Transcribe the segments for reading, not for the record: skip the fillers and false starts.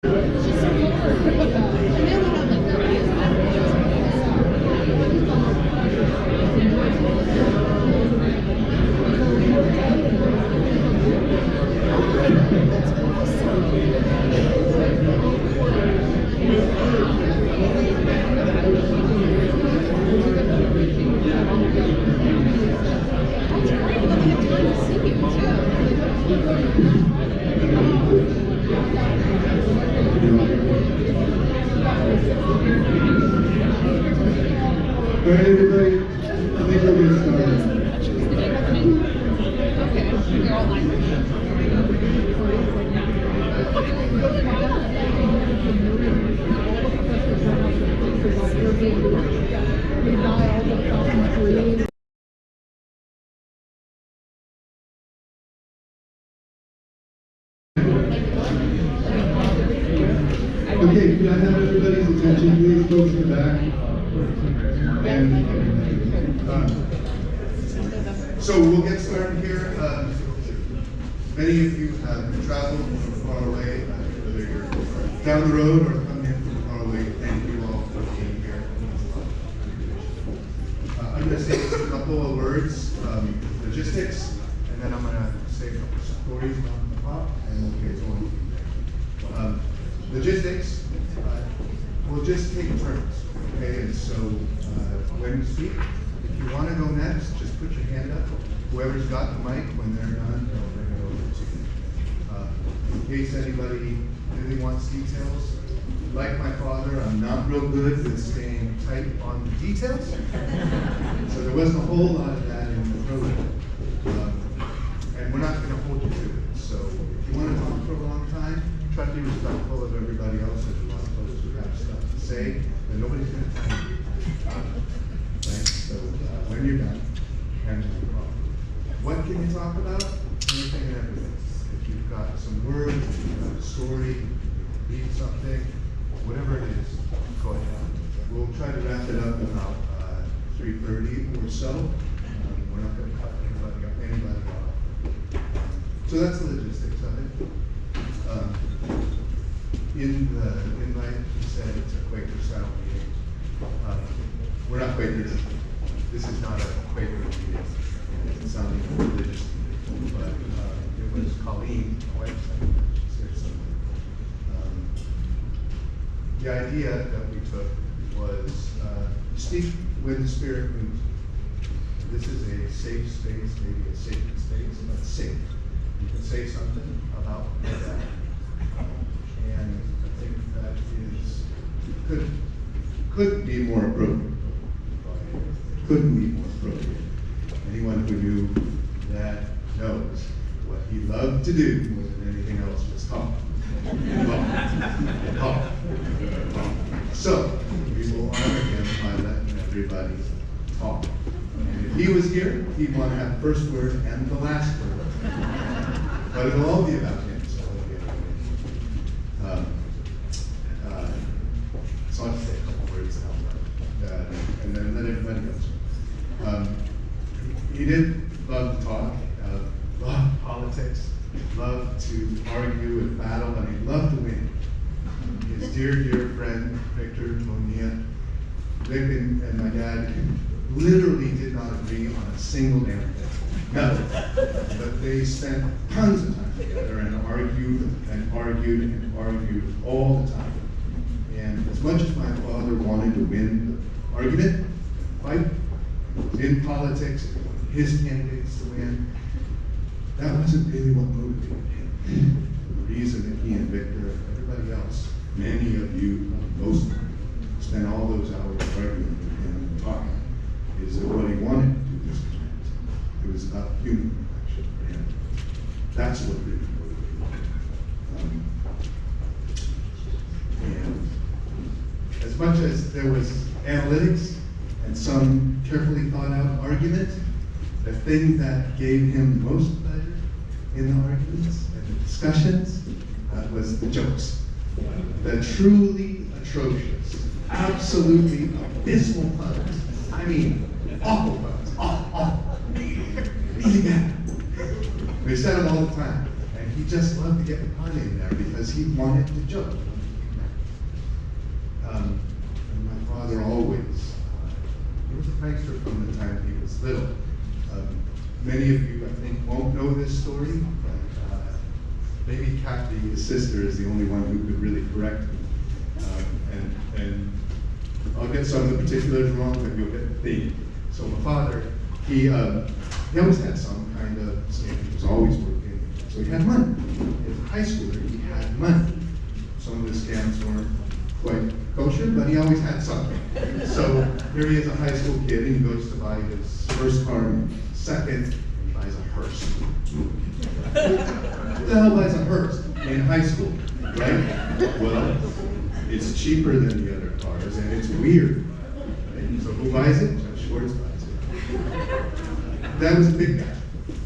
All right, everybody, I think we're going to start. Okay, could I have everybody's attention, please, folks in the back? So we'll get started here. Many of you have traveled from far away, whether you're down the road or coming in from far away. Thank you all for being here. I'm going to say just a couple of words, logistics, and then I'm going to say a couple of stories on the top, and we'll get going from there. Logistics, we'll just take turns, okay? And so when you speak, if you want to go next, just put your hand up. Whoever's got the mic, when they're done, they'll bring it over to you. In case anybody really wants details, like my father, I'm not real good with staying tight on the details. So there wasn't a whole lot of that in the program. And we're not going to hold you to it. So if you want to talk for a long time, try to be respectful of everybody else. There's a lot of folks who have stuff to say, and nobody's going to time you. Right? So when you're done, hand to the problem. What can you talk about? Anything and everything. If you've got some words, if you've got a story, read something, whatever it is, go ahead. We'll try to wrap it up about 3:30 or so. We're not going to cut anybody off. So that's the logistics of it. In the invite, he said it's a Quaker style meeting. We're not Quakers. This is not a Quaker meeting. It sounded religious, but it was Colleen, my wife said something. The idea that we took was speak when the Spirit moves. This is a safe space, maybe a sacred space, but safe. You can say something about that. And I think that couldn't be more appropriate. Couldn't be more appropriate. Anyone who knew that knows what he loved to do more than anything else was talk. Talk. So we will honor him by letting everybody talk. And if he was here, he'd want to have the first word and the last word. But it'll all be about him. So so I'll just say a couple words and then let everybody go. He did love to talk, loved politics, loved to argue and battle, and he loved to win. His dear friend, Victor Bonilla, Vic and my dad literally did not agree on a single damn thing. Nothing. But they spent tons of time together and argued and argued and argued all the time. And as much as my father wanted to win the argument, fight, in politics, his candidates to win, that wasn't really what motivated him. The reason that he and Victor and everybody else, many of you, most of them, spent all those hours arguing with him and talking, is that what he wanted to do this planet. It was about human perfection for him. That's what really motivated him. And as much as there was analytics and some carefully thought out argument, the thing that gave him the most pleasure in the arguments and the discussions was the jokes. The truly atrocious, absolutely abysmal puns. I mean, awful puns. Awful. Really bad. They said them all the time. And he just loved to get the pun in there because he wanted to joke. father always, he was a prankster from the time he was little. Many of you, I think, won't know this story, but maybe Kathy, his sister, is the only one who could really correct me. And I'll get some of the particulars wrong, but you'll get the theme. So my father, he always had some kind of scam. He was always working, so he had money. As a high schooler, he had money. Some of his scams weren't quite kosher, but he always had something. So here he is, a high school kid, and he goes to buy his first car, and second, he buys a hearse. Who the hell buys a hearse in high school, right? Well, it's cheaper than the other cars, and it's weird. Right? So who buys it? Schwartz buys it. That was a big guy.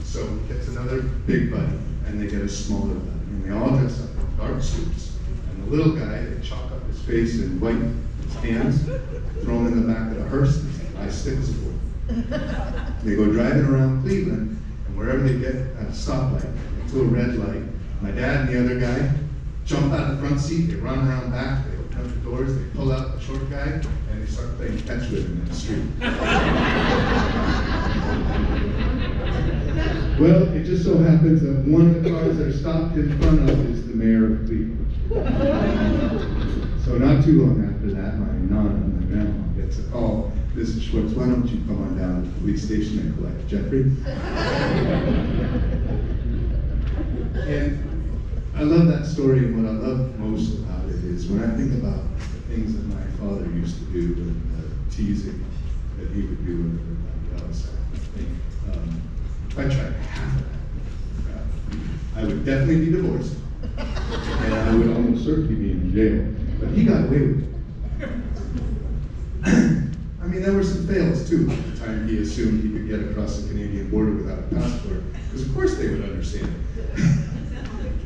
So he gets another big buddy, and they get a smaller buddy, and they all dress up in dark suits. And the little guy, they chalk up his face in white, his hands, throw him in the back of the hearse, and buy sticks for him. They go driving around Cleveland, and wherever they get at a stoplight, to a red light, my dad and the other guy jump out of the front seat, they run around back, they open up the doors, they pull out the short guy, and they start playing catch with him in the street. Well, it just so happens that one of the cars that are stopped in front of is the mayor of Cleveland. So not too long after that, my nana, my grandma, gets a call. Mrs. Schwartz, why don't you come on down to the police station and collect Jeffrey? And I love that story, and what I love most about it is when I think about the things that my father used to do and the teasing that he would do with everybody else, I think if I tried half of that, I would definitely be divorced, and I would almost certainly be in jail. But he got away with it. I mean, there were some fails too at the time he assumed he could get across the Canadian border without a passport, because of course they would understand.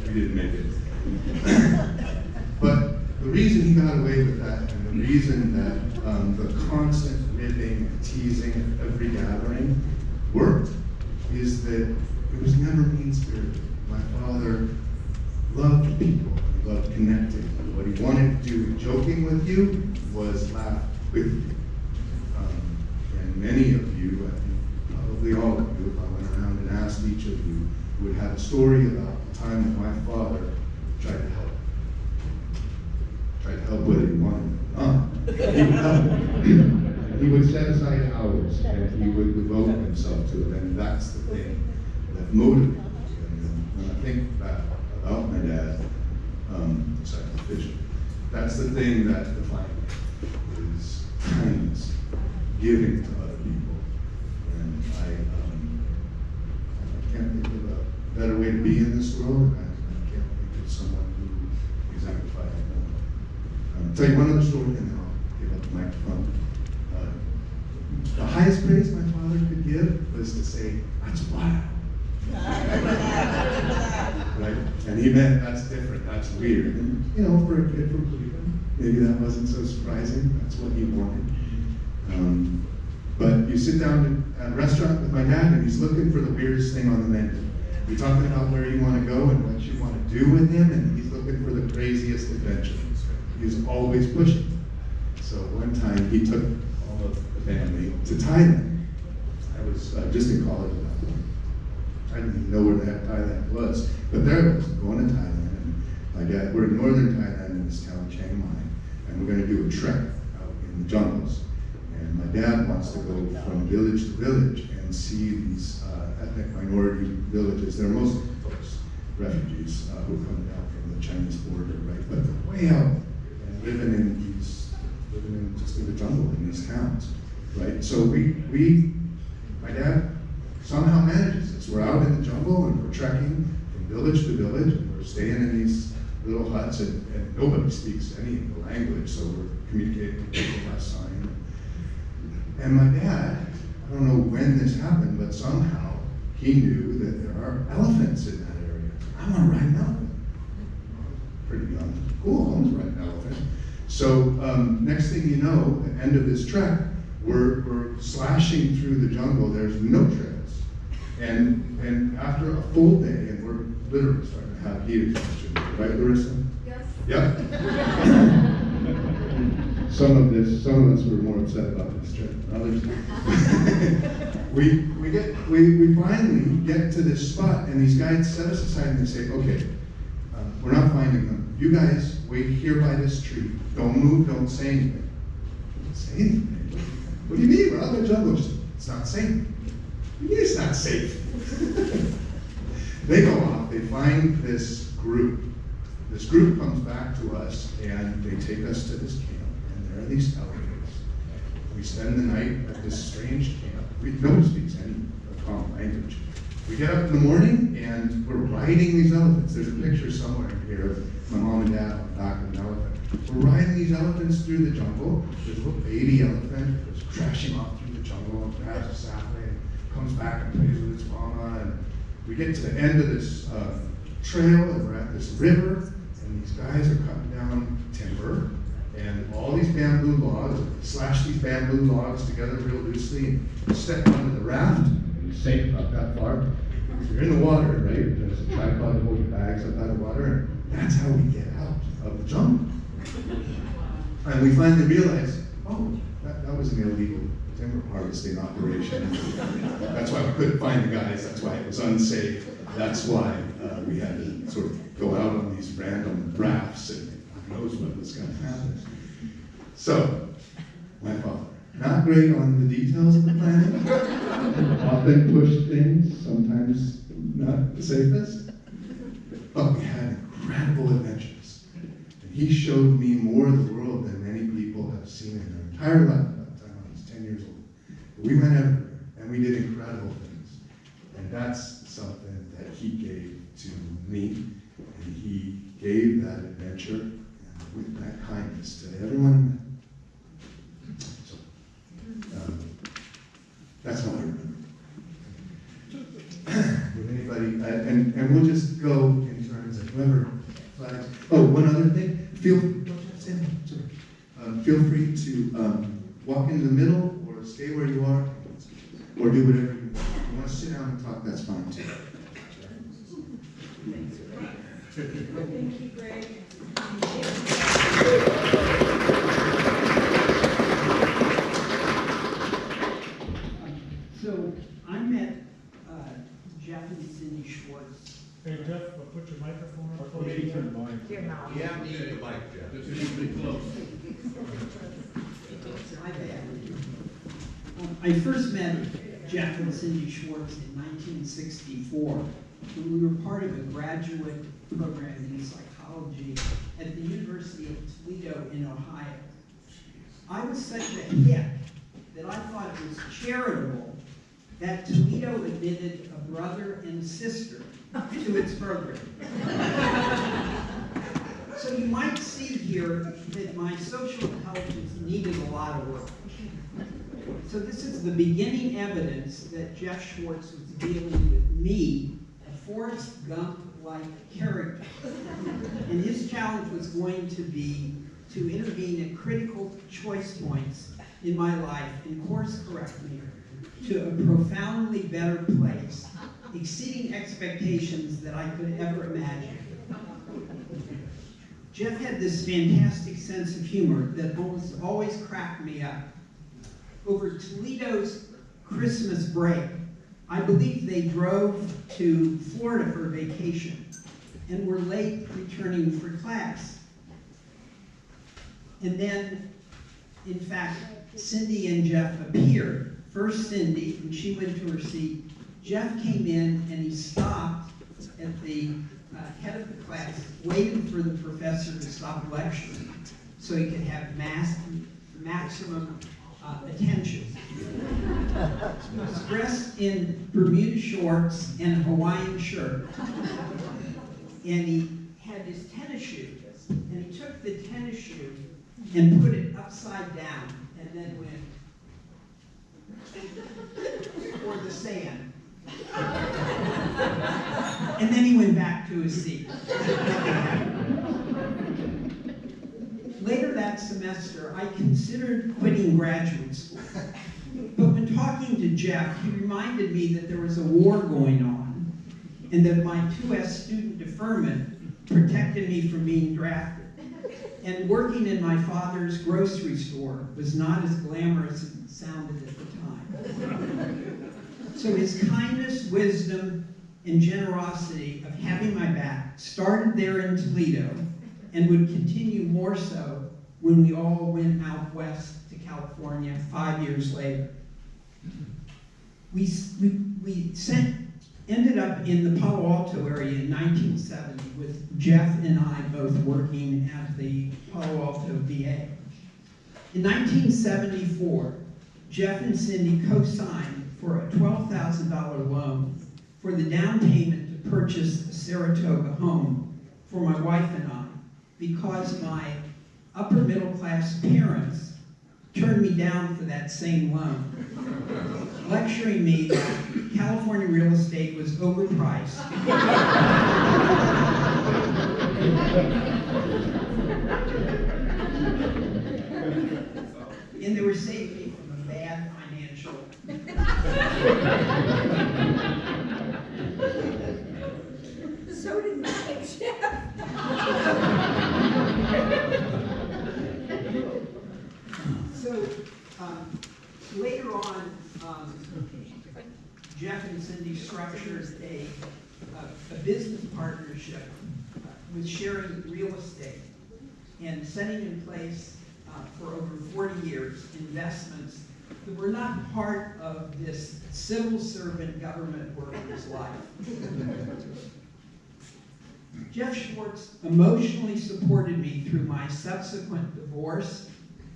He didn't make it. But the reason he got away with that, and the reason that the constant ribbing and teasing at every gathering worked, is that it was never mean-spirited. My father loved people, he loved connecting. What he wanted to do in joking with you was laugh with you. And many of you, I think probably all of you, if I went around and asked each of you, would have a story about the time that my father tried to help. Tried to help whether he wanted it or not. He would help. He would set aside hours, and he would devote himself to it, and that's the thing that motivated me. And when I think back about my dad, that's the thing that defined me, is kindness, giving to other people. And I can't think of a better way to be in this world, and I can't think of someone who exemplified it more. I'll tell you one other story, and then I'll give up the microphone. The highest praise my father could give was to say, "That's wild." Right? And he meant that's different, that's weird. And, you know, for a kid from Cleveland, maybe that wasn't so surprising. That's what he wanted. But you sit down at a restaurant with my dad, and he's looking for the weirdest thing on the menu. You're talking about where you want to go and what you want to do with him, and he's looking for the craziest adventure. He's always pushing. So one time he took all of the family to Thailand. I was just in college at that point. I didn't even know where the heck Thailand was, but there I was going to Thailand, and my dad, we're in northern Thailand in this town, Chiang Mai, and we're going to do a trek out in the jungles. And my dad wants to go from village to village and see these ethnic minority villages. They're mostly folks, refugees who come down from the Chinese border, right? But they're way out and living in just in the jungle in these towns, right? So my dad somehow manages this. We're out in the jungle and we're trekking from village to village, and we're staying in these little huts, and nobody speaks any of the language, so we're communicating with people by sign. And my dad, I don't know when this happened, but somehow he knew that there are elephants in that area. I want to ride an elephant. Pretty young. Cool, I want to ride an elephant. So next thing you know, at the end of this trek, we're slashing through the jungle. There's no trails. And after a full day, and we're literally starting to have heat exhaustion, right, Larissa? Yes. Yeah. some of us were more upset about this trip than others. we finally get to this spot, and these guides set us aside and they say, okay, we're not finding them. You guys wait here by this tree. Don't move, don't say anything. Don't say anything? What do you mean? We're out in the jungle. It's not safe. What do you mean it's not safe? They go off, they find this group. This group comes back to us, and they take us to this camp, and there are these elephants. We spend the night at this strange camp. Nobody speaks any common language. We get up in the morning, and we're riding these elephants. There's a picture somewhere in here of my mom and dad on the back of an elephant. We're riding these elephants through the jungle. There's a little baby elephant that's crashing off through the jungle and grabs a sapling and comes back and plays with its mama. And we get to the end of this trail, and we're at this river, and these guys are cutting down timber, and all these bamboo logs, slash these bamboo logs together real loosely, and step onto the raft, and you sink about that far. You're in the water, right? There's a tripod to hold your bags up out of water, and that's how we get out of the jungle. And we finally realize, oh, that was an illegal timber harvesting operation. That's why we couldn't find the guys, that's why it was unsafe. That's why we had to sort of go out on these random rafts, and who knows what was going to happen. So, my father, not great on the details of the planning, often pushed things, sometimes not the safest, but we had incredible adventures. And he showed me more of the world than many people have seen in their entire life. By the time I was 10 years old. We went everywhere, and we did incredible things. And that's something that he gave to me, and he gave that adventure and with that kindness to everyone he met. So, that's how I remember. Would anybody, and we'll just go in terms of whoever flags. Oh, one other thing, feel free to walk in the middle or stay where you are, or do whatever you want. If you want to sit down and talk, that's fine too. Thank you, Greg. So I met Jeff and Cindy Schwartz. Hey Jeff, put your microphone on. Or maybe turn the mic. Your mouth. Yeah, you need the mic, Jeff. This is pretty close. My bad. I first met Jeff and Cindy Schwartz in 1964 when we were part of a graduate program in psychology at the University of Toledo in Ohio. I was such a hit that I thought it was charitable that Toledo admitted a brother and sister to its program. So you might see here that my social intelligence needed a lot of work. So this is the beginning evidence that Jeff Schwartz was dealing with me, a Forrest Gump-like character. And his challenge was going to be to intervene at critical choice points in my life and course correct me to a profoundly better place, exceeding expectations that I could ever imagine. Jeff had this fantastic sense of humor that always cracked me up. Over Toledo's Christmas break, I believe they drove to Florida for vacation and were late returning for class. And then, in fact, Cindy and Jeff appeared. First Cindy, and she went to her seat. Jeff came in and he stopped at the head of the class, waiting for the professor to stop lecturing so he could have maximum attention. He was dressed in Bermuda shorts and a Hawaiian shirt. And he had his tennis shoes. And he took the tennis shoe and put it upside down and then went for the sand. And then he went back to his seat. Later that semester, I considered quitting graduate school. But when talking to Jeff, he reminded me that there was a war going on and that my 2S student deferment protected me from being drafted. And working in my father's grocery store was not as glamorous as it sounded at the time. So his kindness, wisdom, and generosity of having my back started there in Toledo and would continue more so when we all went out west to California 5 years later. We ended up in the Palo Alto area in 1970 with Jeff and I both working at the Palo Alto VA. In 1974, Jeff and Cindy co-signed for a $12,000 loan for the down payment to purchase a Saratoga home for my wife and I, because my upper middle class parents turned me down for that same loan, lecturing me that California real estate was overpriced. And they were saving me from a bad financial. So did my Jeff. So later on, Jeff and Cindy structured a business partnership with sharing real estate and setting in place for over 40 years investments that were not part of this civil servant government worker's life. Jeff Schwartz emotionally supported me through my subsequent divorce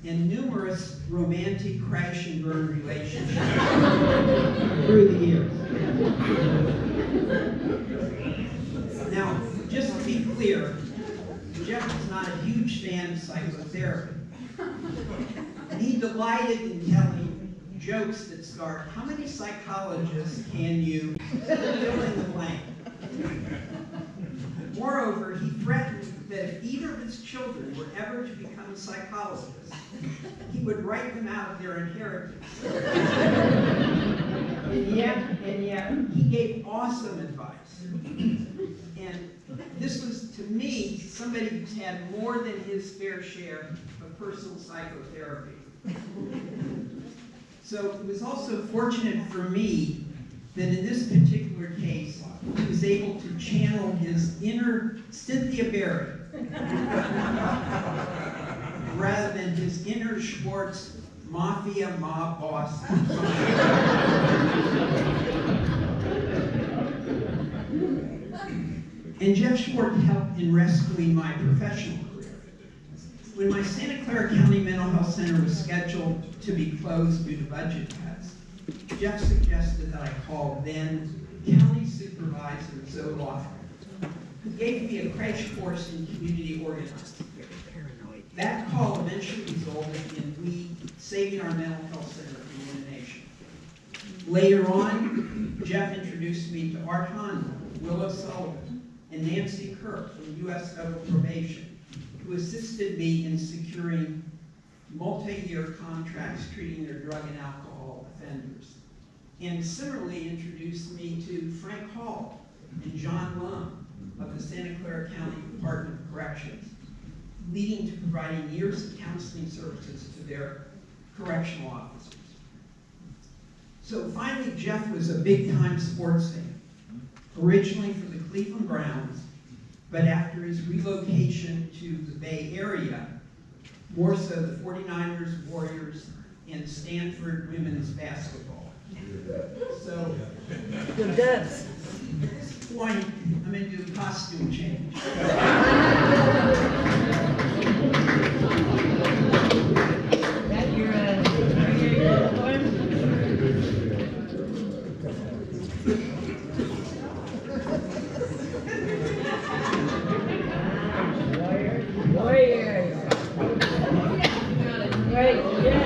and numerous romantic crash and burn relationships through the years. Now, just to be clear, Jeff is not a huge fan of psychotherapy. And he delighted in telling jokes that start, "How many psychologists can you fill in the blank?" Moreover, he threatened that if either of his children were ever to become psychologists, he would write them out of their inheritance. And yet, he gave awesome advice. And this was, to me, somebody who's had more than his fair share of personal psychotherapy. So it was also fortunate for me that in this particular case, he was able to channel his inner Cynthia Berry rather than his inner Schwartz mafia mob boss. And Jeff Schwartz helped in rescuing my professional career. When my Santa Clara County Mental Health Center was scheduled to be closed due to budget cuts, Jeff suggested that I call then County Supervisor Zoe Lofgren, who gave me a crash course in community organizing. That call eventually resulted in we saving our mental health center from elimination. Later on, Jeff introduced me to Art Honda, Willow Sullivan, and Nancy Kirk from U.S. Federal Probation, who assisted me in securing multi-year contracts treating their drug and alcohol offenders. And similarly introduced me to Frank Hall and John Lum of the Santa Clara County Department of Corrections, leading to providing years of counseling services to their correctional officers. So finally, Jeff was a big-time sports fan, originally for the Cleveland Browns, but after his relocation to the Bay Area, more so the 49ers, Warriors, and Stanford women's basketball. So, The Dubs. at this point, I'm going to do a costume change. That your uniform? Warriors. Right, yeah.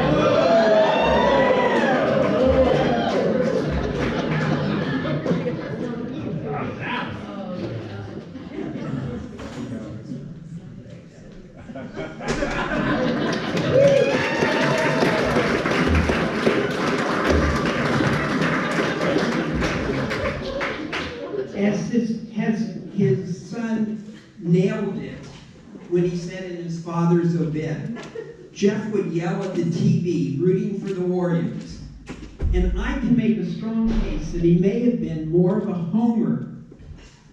As his son nailed it when he said in his father's Obed. Jeff would yell at the TV, rooting for the Warriors. And I can make a strong case that he may have been more of a homer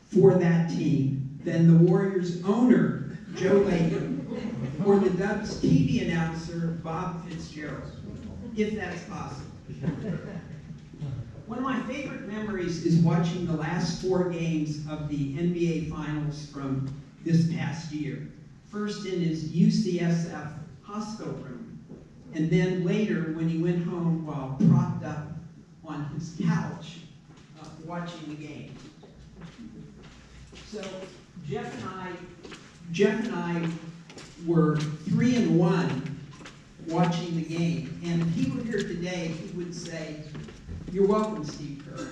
for that team than the Warriors' owner, Joe Latham, or the Dubs TV announcer, Bob Fitzgerald, if that's possible. One of my favorite memories is watching the last 4 games of the NBA Finals from this past year. First in his UCSF hospital room, and then later when he went home while propped up on his couch watching the game. So Jeff and I were 3-1 watching the game, and if he were here today, he would say, "You're welcome, Steve Kerr."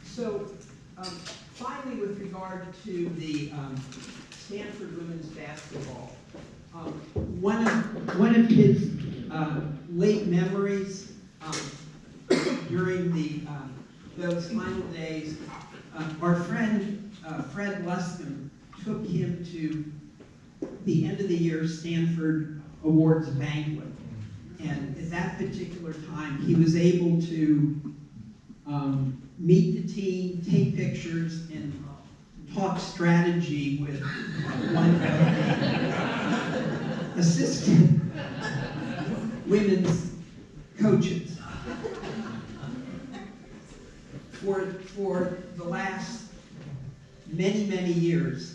So, finally, with regard to the Stanford women's basketball, one of his late memories during those final days, our friend Fred Luscombe took him to the end of the year Stanford Awards banquet. And at that particular time, he was able to meet the team, take pictures, and talk strategy with one of the assistant women's coaches. For the last many years,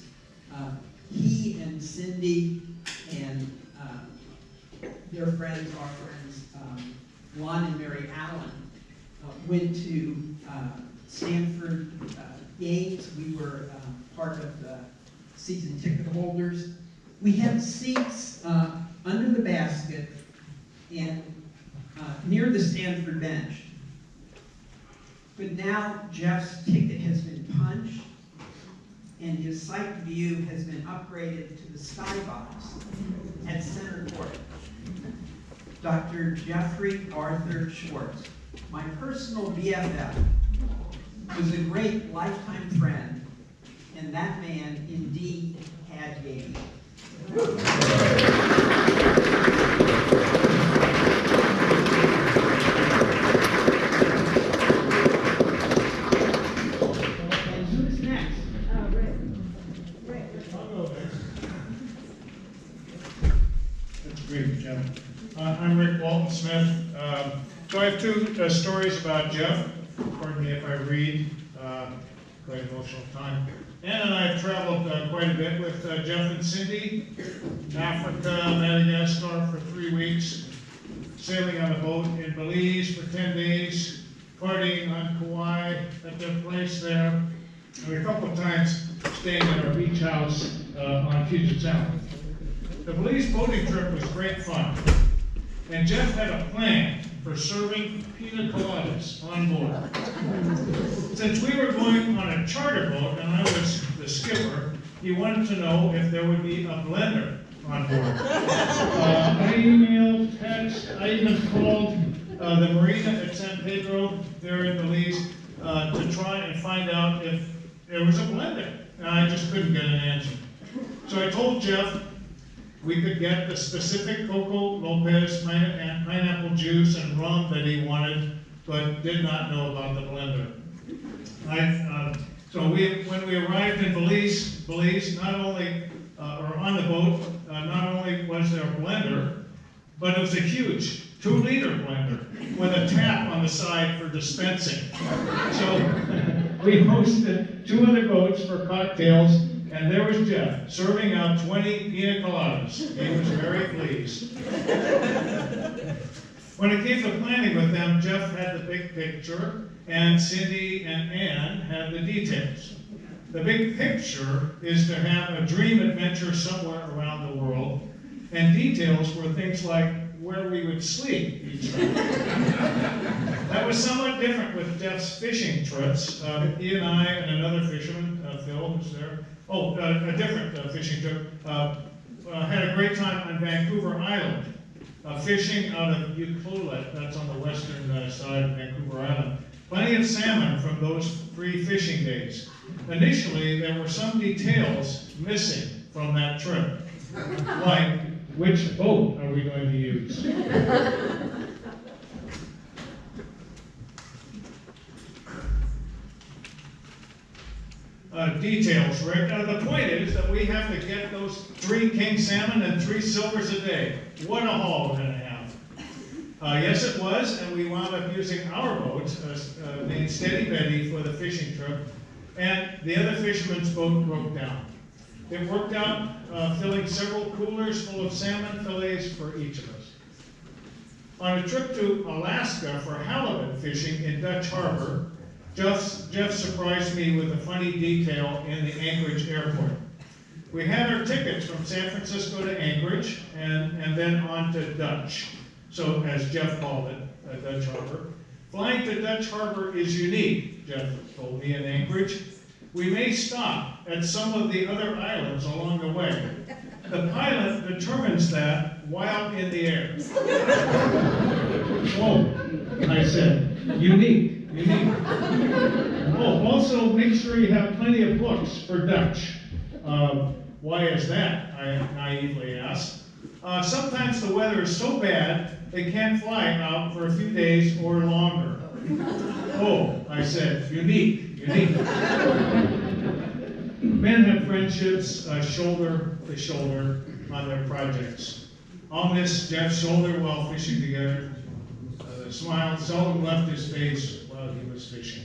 he and Cindy and their friends, our friends, Lon and Mary Allen, went to Stanford games. We were part of the season ticket holders. We had seats under the basket and near the Stanford bench. But now Jeff's ticket has been punched and his sight view has been upgraded to the skybox at center court. Dr. Jeffrey Arthur Schwartz, my personal BFF, was a great lifetime friend, and that man indeed had game. And who's next? I'll go next. That's great, Jeff. I'm Rick Walton Smith. So I have 2 stories about Jeff. Pardon me if I read, quite emotional time. Ann and I have traveled quite a bit with Jeff and Cindy, Africa, Madagascar for 3 weeks, sailing on a boat in Belize for 10 days, partying on Kauai at their place there, and a couple of times staying at our beach house on Puget Sound. The Belize boating trip was great fun, and Jeff had a plan for serving pina coladas on board. Since we were going on a charter boat and I was the skipper, he wanted to know if there would be a blender on board. I emailed, text, I even called the marina at San Pedro there in Belize to try and find out if there was a blender. And I just couldn't get an answer. So I told Jeff we could get the specific Coco Lopez pineapple juice and rum that he wanted, but did not know about the blender. When we arrived in Belize, not only, or on the boat, not only was there a blender, but it was a huge 2-liter blender with a tap on the side for dispensing. So we hosted 2 other boats for cocktails, and there was Jeff serving out 20 pina coladas. He was very pleased. When it came to planning with them, Jeff had the big picture, and Cindy and Ann had the details. The big picture is to have a dream adventure somewhere around the world, and details were things like where we would sleep each night. That was somewhat different with Jeff's fishing trips. He and I and another fisherman, Phil, was there. A different fishing trip. Had a great time on Vancouver Island, fishing out of Ucluelet, that's on the western side of Vancouver Island. Plenty of salmon from those 3 fishing days. Initially, there were some details missing from that trip, like which boat are we going to use? Details, Rick. The point is that we have to get those 3 king salmon and 3 silvers a day. What a haul we're going to have. Yes, it was, and we wound up using our boat, named Steady Betty, for the fishing trip, and the other fisherman's boat broke down. It worked out filling several coolers full of salmon fillets for each of us. On a trip to Alaska for halibut fishing in Dutch Harbor, Jeff surprised me with a funny detail in the Anchorage airport. We had our tickets from San Francisco to Anchorage and then on to Dutch. So, as Jeff called it, Dutch Harbor. Flying to Dutch Harbor is unique, Jeff told me, in Anchorage. We may stop at some of the other islands along the way. The pilot determines that while in the air. Oh, I said, unique. Oh, also make sure you have plenty of books for Dutch. Why is that? I naively asked. Sometimes the weather is so bad they can't fly out for a few days or longer. Oh, I said, unique. Men have friendships shoulder to shoulder on their projects. I'll miss Jeff's shoulder while fishing together. The smile seldom left his face while he was fishing.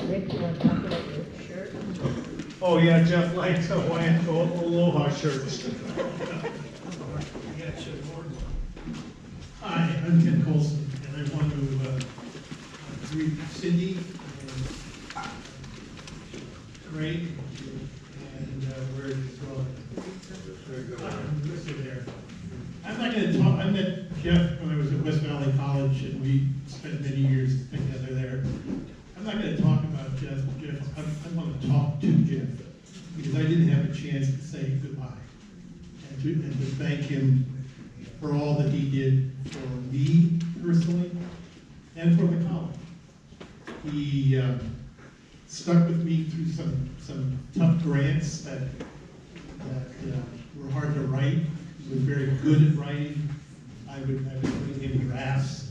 Rick, you want to talk about your shirt? Oh yeah, Jeff liked Hawaiian aloha shirts. Hi, I'm Ken Colson, and I want to greet Cindy and Craig and where is going? Listed there. I'm not going to talk. I met Jeff when I was at West Valley College, and we spent many years together there. I'm not going to talk about Jeff. I want to talk to Jeff because I didn't have a chance to say goodbye and to thank him for all that he did for me personally and for the college. He stuck with me through some tough grants that were hard to write. He was very good at writing. I would bring him drafts,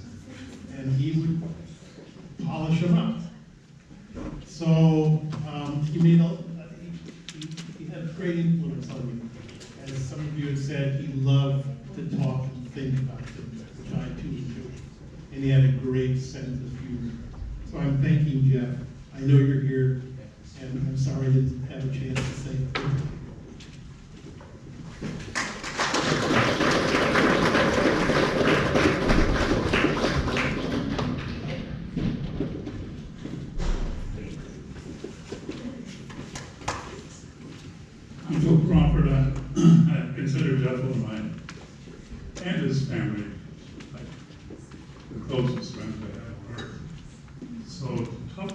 and he would polish them up. So he had a great influence on me. As some of you have said, he loved to talk and think about things, which I too enjoy. And he had a great sense of humor. So I'm thanking Jeff. I know you're here, and I'm sorry I didn't have a chance to say it. I'm Phil Crawford. I consider Jeff one of mine and his family like the closest friends I have on earth. So tough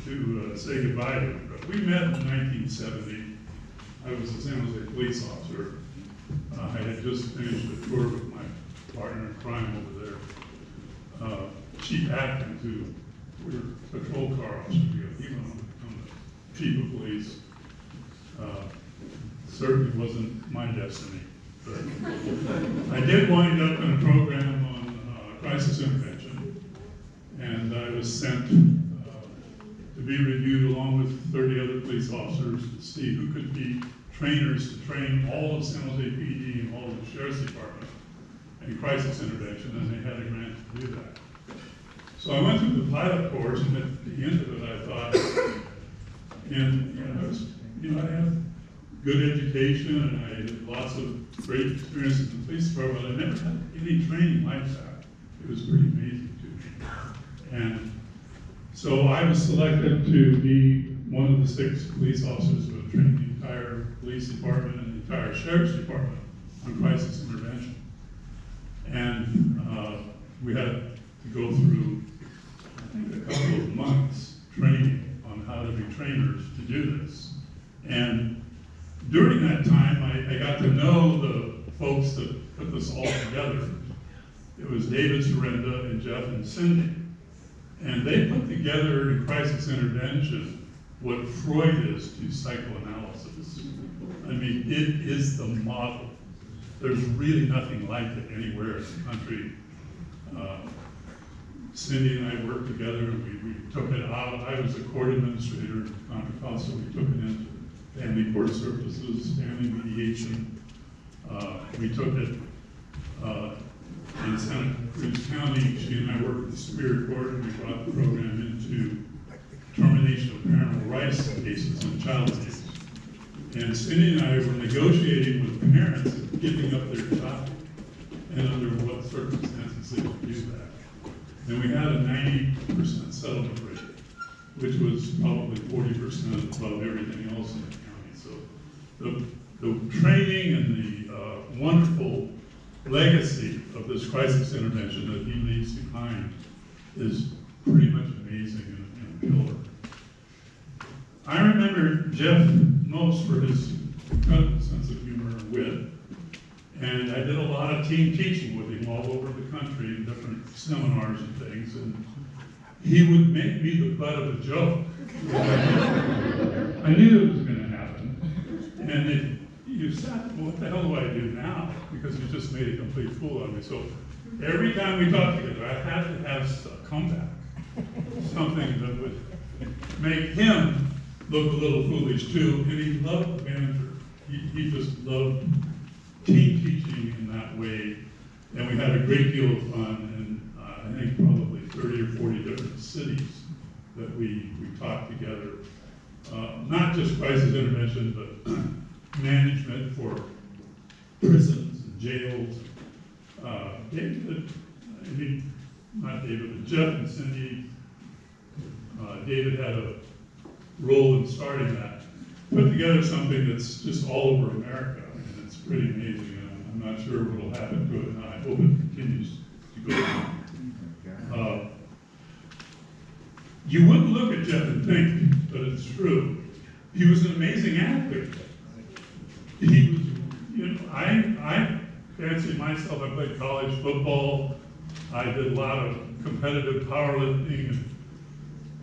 to say goodbye to him. But we met in 1970. I was a San Jose police officer. I had just finished a tour with my partner in crime over there, Chief Atkins, who were patrol car officers together. He went on to become the chief of police. Certainly wasn't my destiny. But I did wind up in a program on crisis intervention, and I was sent to be reviewed along with 30 other police officers to see who could be trainers to train all of San Jose PD and all of the Sheriff's Department in crisis intervention, and they had a grant to do that. So I went through the pilot course, and at the end of it, I thought, I have good education, and I had lots of great experience in the police department. I never had any training like that. It was pretty amazing to me. And so I was selected to be one of the 6 police officers who would train the entire police department and the entire sheriff's department on crisis intervention. And we had to go through, I think, a couple of months training on how to be trainers to do this. And during that time, I got to know the folks that put this all together. It was David Sorrenda and Jeff and Cindy. And they put together in crisis intervention what Freud is to psychoanalysis. I mean, it is the model. There's really nothing like it anywhere in the country. Cindy and I worked together, and we took it out. I was a court administrator at Contra Costa. We took it into family court services, family mediation. We took it in Santa Cruz County. She and I worked with the Superior Court, and we brought the program into termination of parental rights cases and child cases. And Cindy and I were negotiating with parents, giving up their child, and under what circumstances they would do that. And we had a 90% settlement rate, which was probably 40% above everything else in the county. So the training and the wonderful legacy of this crisis intervention that he leaves behind is pretty much amazing and a pillar. I remember Jeff most for his incredible sense of humor and wit. And I did a lot of team teaching with him all over the country in different seminars and things. And he would make me the butt of a joke. I knew it was going to happen. And if you said, well, what the hell do I do now? Because you just made a complete fool of me. So every time we talked together, I had to have a comeback. Something that would make him look a little foolish too. And he loved banter. He just loved team teaching in that way, and we had a great deal of fun, and I think probably 30 or 40 different cities that we taught together. Not just crisis intervention, but management for prisons and jails. Jeff and Cindy, David had a role in starting that. Put together something that's just all over America. It's pretty amazing, and I'm not sure what will happen to it, and I hope it continues to go on. You wouldn't look at Jeff and think, but it's true. He was an amazing athlete. He was, I fancied myself, I played college football, I did a lot of competitive powerlifting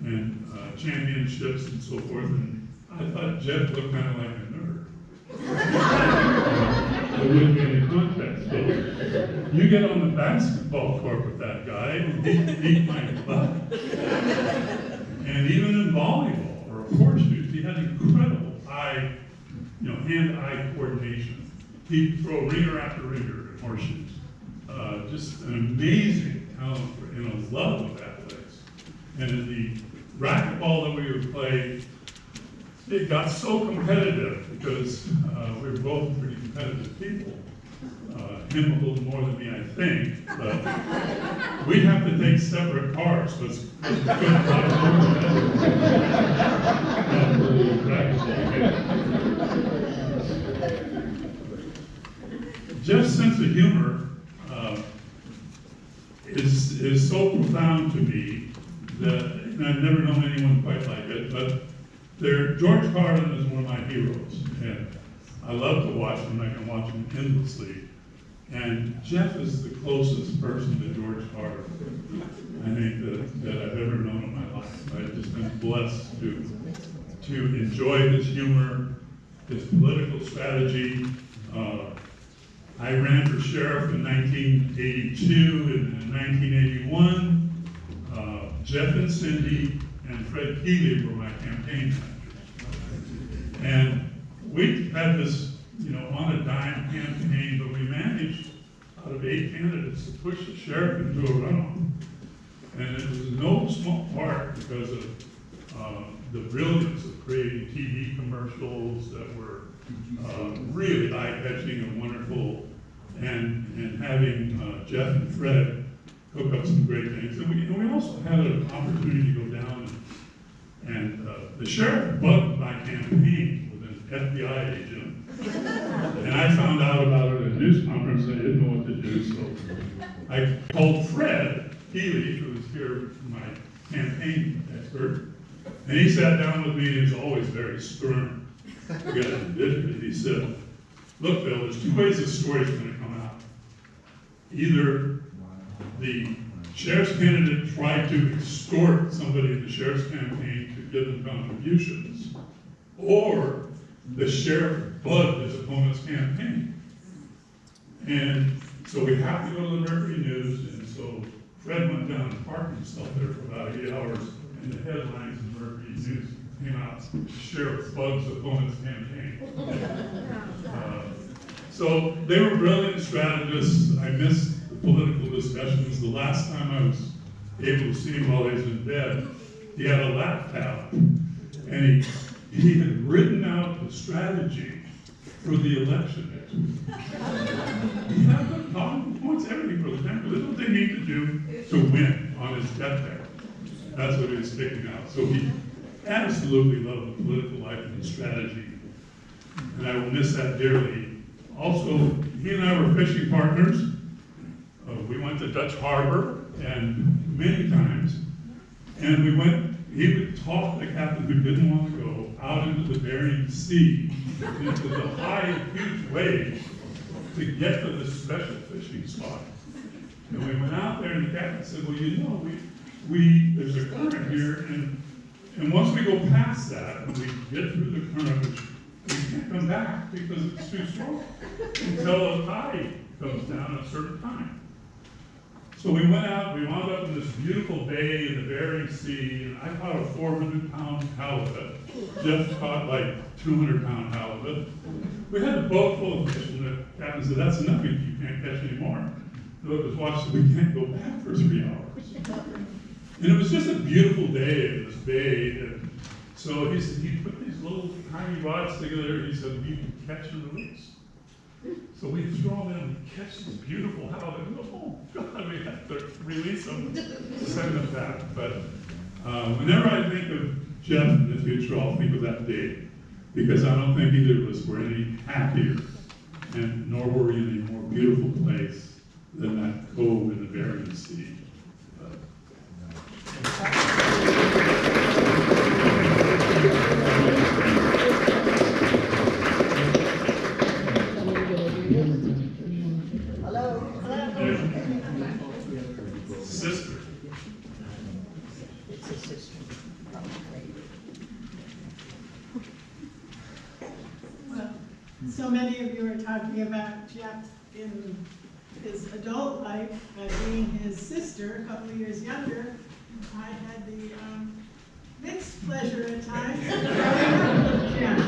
and championships and so forth, and I thought Jeff looked kind of like a nerd. There wouldn't be any contest. So you get on the basketball court with that guy, and he beat my butt. And even in volleyball or horseshoes, he had incredible hand-eye coordination. He'd throw ringer after ringer in horseshoes. Just an amazing talent and a love of athletics. And in the racquetball that we would play, it got so competitive because we were both pretty competitive people. Him a little more than me, I think, but we'd have to take separate parts because we couldn't have a Jeff's sense of humor is so profound to me that, and I've never known anyone quite like it, but George Carlin is one of my heroes, and I love to watch him. I can watch him endlessly. And Jeff is the closest person to George Carlin, I think, that I've ever known in my life. I've just been blessed to enjoy his humor, his political strategy. I ran for sheriff in 1982 and in 1981. Jeff and Cindy and Fred Keeley were my campaign managers. And we had this, on a dime campaign, but we managed, out of 8 candidates, to push the sheriff into a runoff. And it was no small part because of the brilliance of creating TV commercials that were really eye-catching and wonderful, and having Jeff and Fred cook up some great things. And we also had an opportunity to go down and the sheriff bugged my campaign with an FBI agent. And I found out about it at a news conference. I didn't know what to do, so I called Fred Keeley, who was here, my campaign expert, and he sat down with me, and he was always very stern. He said, look, Bill, there's two ways this story's going to come out. Either the sheriff's candidate tried to extort somebody in the sheriff's campaign to give them contributions, or the sheriff bugged his opponent's campaign. And so we have to go to the Mercury News, and so Fred went down and parked himself there for about 8 hours, and the headlines in the Mercury News came out, Sheriff bugs opponent's campaign. So they were brilliant strategists. I missed the political discussions. The last time I was able to see him while he was in bed, he had a laptop, and he had written out the strategy for the election. He had the talking points, everything for the country. This is what they need to do to win on his deathbed. That's what he was picking out. So he absolutely loved the political life and the strategy, and I will miss that dearly. Also, he and I were fishing partners. We went to Dutch Harbor, and many times, and he would talk the captain who didn't want to go out into the Bering Sea, into the high, huge waves, to get to this special fishing spot. And we went out there, and the captain said, well, you know, there's a current here, and once we go past that, and we get through the current, which we can't come back because it's too strong until the tide comes down at a certain time. So we went out, we wound up in this beautiful bay in the Bering Sea, and I caught a 400-pound halibut. Jeff caught like 200-pound halibut. We had a boat full of fish, and the captain said, that's enough, you can't catch any more. The boat was watched, so we can't go back for 3 hours. And it was just a beautiful day in this bay, and so he said, he put these little tiny rods together, and he said, you can catch and release. So we throw them in and catch this beautiful halibut, and oh God, we have to release them, send them back. But whenever I think of Jeff in the future, I'll think of that day, because I don't think either of us were any happier, and nor were we in a more beautiful place than that cove in the Bering Sea. Sister. It's a sister. Well, so many of you are talking about Jeff in his adult life, but being his sister, a couple of years younger, I had the mixed pleasure at times of growing up with Jeff.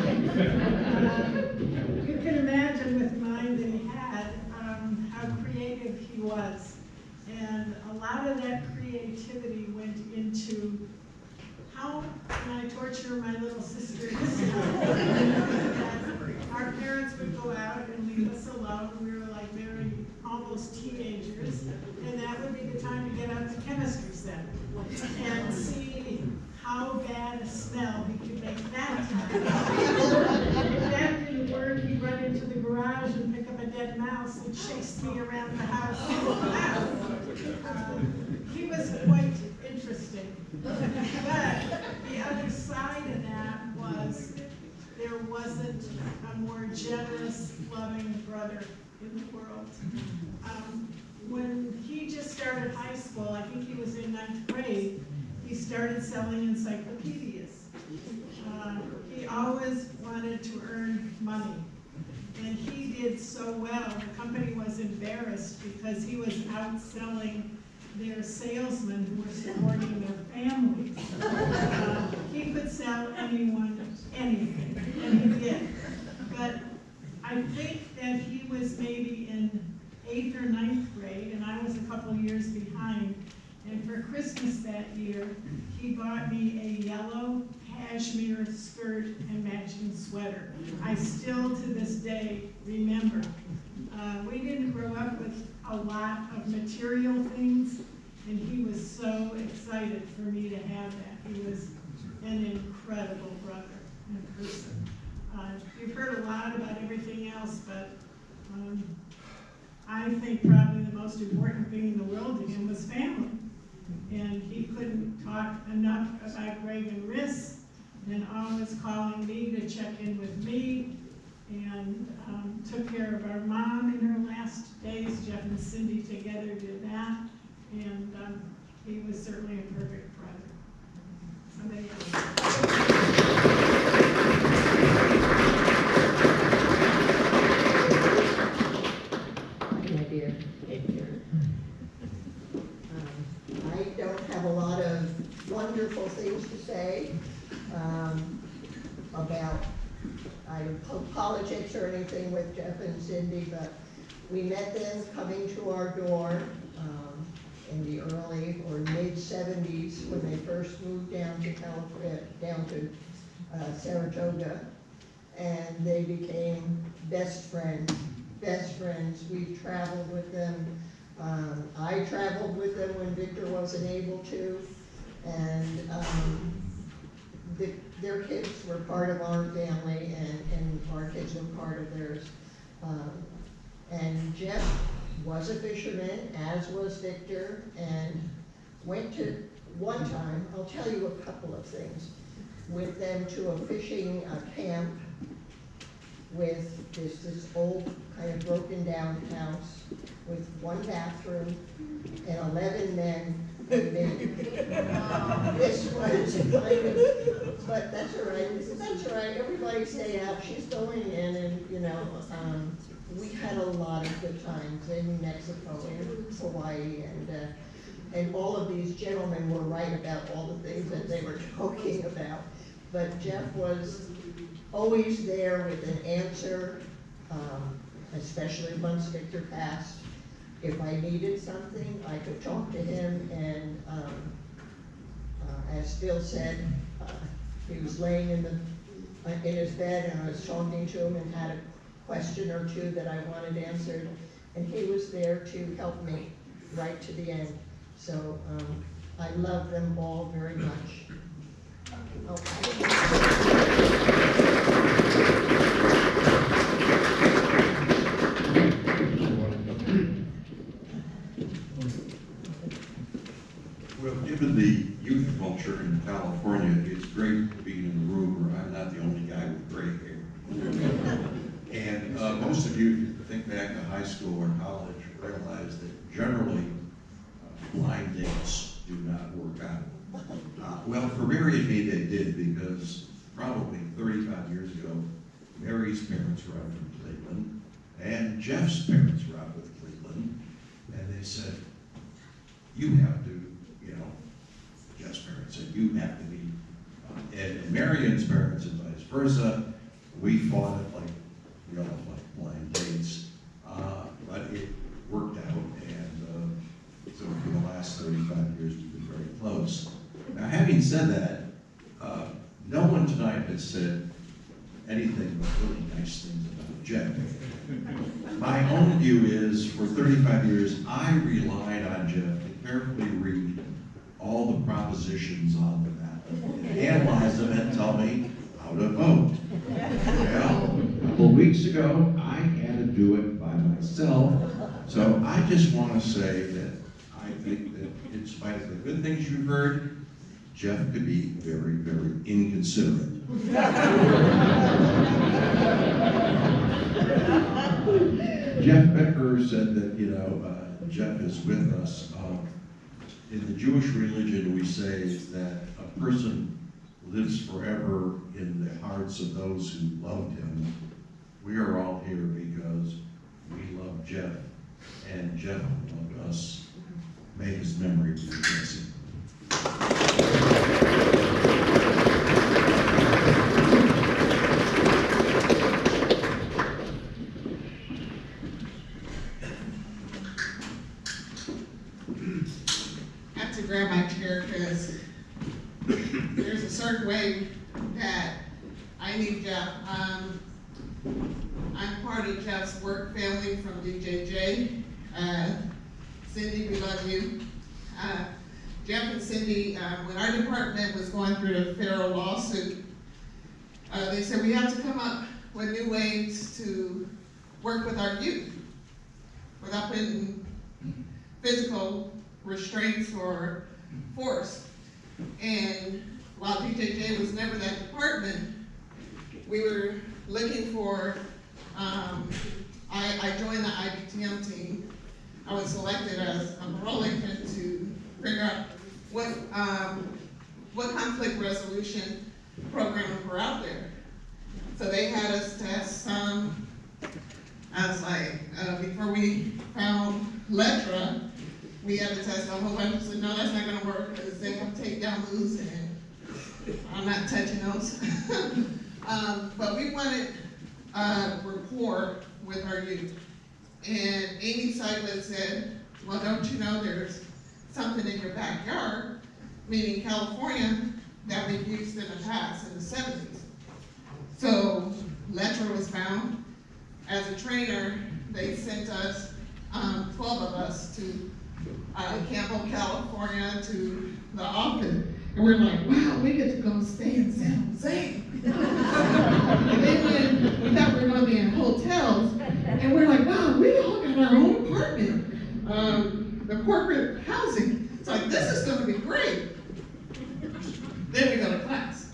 You can imagine with the mind that he had, how creative he was. And a lot of that creativity went into how can I torture my little sisters? Our parents would go out and leave us alone. We were like very almost teenagers, and that would be the time to get out the chemistry set and see how bad a smell he could make that time. If that didn't work, he'd run into the garage and pick up a dead mouse and chase me around the house. He was quite interesting. But the other side of that was there wasn't a more generous, loving brother in the world. When he just started high school, I think he was in 9th grade, he started selling encyclopedias. He always wanted to earn money. And he did so well, the company was embarrassed because he was outselling their salesmen who were supporting their families. He could sell anyone anything, and he did. But I think that he was maybe in 8th or 9th grade, and I was a couple years behind. And for Christmas that year, he bought me a yellow cashmere skirt and matching sweater. I still, to this day, remember. We didn't grow up with a lot of material things, and he was so excited for me to have that. He was an incredible brother and person. You've heard a lot about everything else, but I think probably the most important thing in the world to him was family. And he couldn't talk enough about Greg and Riss, and always calling me to to check in with me and took care of our mom in her last days. Jeff and Cindy together did that, and he was certainly a perfect brother. Somebody else. My dear Victor. I don't have a lot of wonderful things to say about either politics or anything with Jeff and Cindy, but we met them coming to our door in the early or mid-70s when they first moved down to California, down to Saratoga, and they became best friends. We've traveled with them. I traveled with them when Victor wasn't able to, and their kids were part of our family, and our kids were part of theirs. And Jeff was a fisherman, as was Victor, and went to, one time, I'll tell you a couple of things, with them to a fishing camp with this old kind of broken down house with one bathroom and 11 men and me. This was kind of, but that's all right, everybody stay out, she's going in, and you know, we had a lot of good times in Mexico, in Hawaii, and all of these gentlemen were right about all the things that they were talking about. But Jeff was always there with an answer, especially once Victor passed. If I needed something, I could talk to him, and as Phil said, he was laying in his bed, and I was talking to him and had a question or two that I wanted answered, and he was there to help me right to the end. So I love them all very much. Well, given the youth culture in California, it's great being in a room where I'm not the only guy with gray hair. And most of you, if you think back to high school or college, realize that generally blind dates do not work out. Well, for Mary and me, they did, because probably 35 years ago, Mary's parents were out from Cleveland, and Jeff's parents were out with Cleveland, and they said, you have to, you know, Jeff's parents said, you have to be, and Marion's parents and vice versa. We fought it like, we all like blind dates, but it worked out, and so for the last 35 years, we've been very close. Now, having said that, no one tonight has said anything but really nice things about Jeff. My own view is, for 35 years, I relied on Jeff to carefully read all the propositions on the ballot, and analyze them and tell me how to vote. Well, a couple of weeks ago, I had to do it by myself, so I just want to say that I think that in spite of the good things you've heard, Jeff could be very, very inconsiderate. Jeff Becker said that, you know, Jeff is with us. In the Jewish religion, we say that a person lives forever in the hearts of those who loved him. We are all here because we love Jeff, and Jeff loved us. May his memory be a blessing. I have to grab my chair because there's a certain way that I need Jeff. I'm part of Jeff's work family from DJJ. Cindy, we love you. Jeff and Cindy, when our department was going through the federal lawsuit, they said we have to come up with new ways to work with our youth without putting physical restraints or force. And while DJJ was never that department, we were looking for, I joined the IBTM team. I was selected as a Burlington to figure out what conflict resolution programs were out there. So they had us test some. I was like, before we found LETRA, we had to test a whole bunch. I said, no, that's not gonna work because they have takedown moves and I'm not touching those. But we wanted rapport with our youth. And Amy Seidlin said, well, don't you know there's something in your backyard, meaning California, that we've used in the past, in the 70s. So LETRA was found. As a trainer, they sent us, 12 of us to Campbell, California, to the office. And we're like, wow, we get to go stay in San Jose. And then when we thought we were going to be in hotels, and we're like, wow, we all got our own apartment. The corporate housing. It's like, this is going to be great. Then we go to class.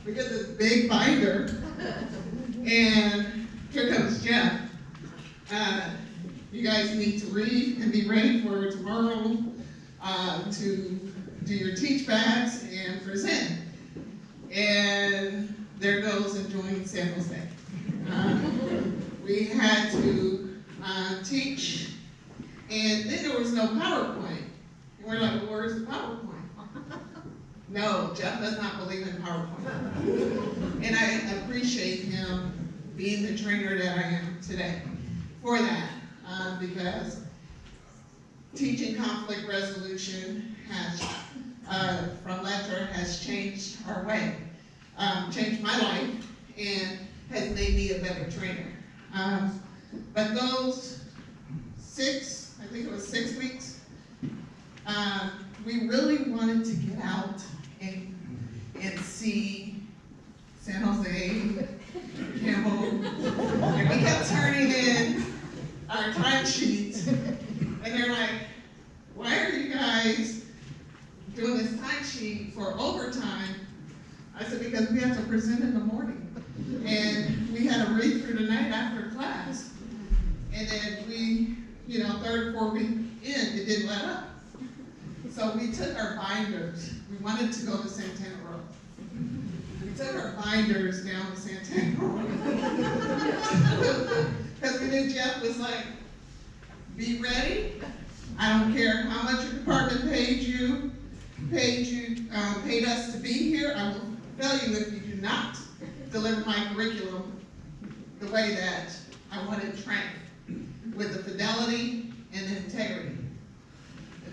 We get this big binder, and here comes Jeff. You guys need to read and be ready for tomorrow to do your teach backs and present. And there goes enjoying San Jose. We had to teach, and then there was no PowerPoint. And we're like, well, where's the PowerPoint? No, Jeff does not believe in PowerPoint. And I appreciate him being the trainer that I am today for that, because teaching conflict resolution has, from LETRA, has changed our way, changed my life, and has made me a better trainer. But those 6, I think it was 6 weeks, we really wanted to get out and see San Jose, Campbell, and we kept turning in our time sheets, and they're like, why are you guys doing this time sheet for overtime? I said, because we have to present in the morning, and we had to read through the night after class, and then we, third or fourth week in, it didn't let up. So we took our binders. We wanted to go to Santana Row. We took our binders down to Santana Row. Because we knew Jeff was like, be ready. I don't care how much your department paid us to be here. I will fail you if you do not deliver my curriculum the way that I want it trained, with the fidelity and the integrity.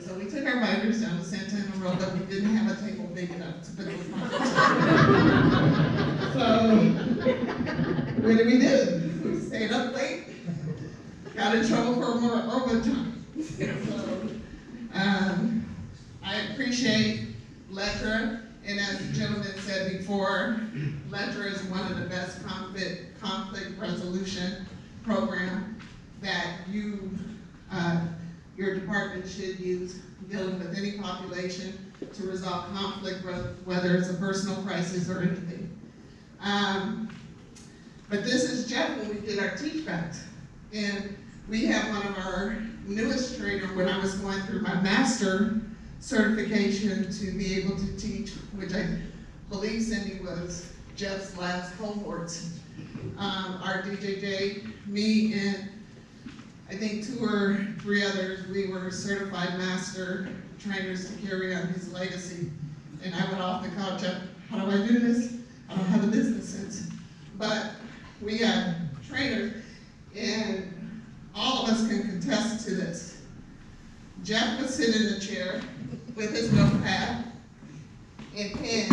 So we took our binders down to Santana Row, but we didn't have a table big enough to put those binders. So what did we do? We stayed up late, got in trouble for more overtime. So I appreciate LETRA, and as the gentleman said before, LETRA is one of the best conflict resolution program that your department should use dealing with any population to resolve conflict, whether it's a personal crisis or anything. But this is Jeff when we did our teach backs. And we have one of our newest trainers when I was going through my master certification to be able to teach, which I believe Cindy was Jeff's last cohort. Our DJJ, me, and I think 2 or 3 others, we were certified master trainers to carry on his legacy. And I went off the couch, how do I do this? I don't have a business sense. But we had trainers, and all of us can contest to this. Jeff would sit in the chair with his notepad and pen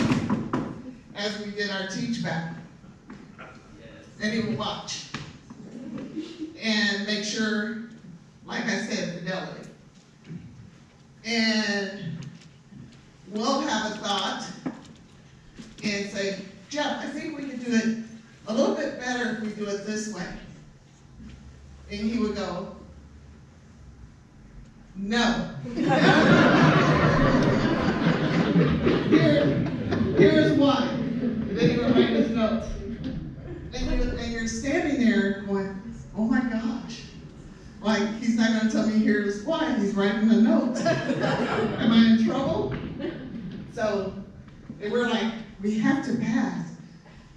as we did our teach back. And he would watch and make sure, like I said, fidelity. And we'll have a thought and say, Jeff, I think we could do it a little bit better if we do it this way. And he would go, no. Here's why. And then he would gosh. Like, he's not gonna tell me here's why, he's writing a note. Am I in trouble? So, and we're like, we have to pass.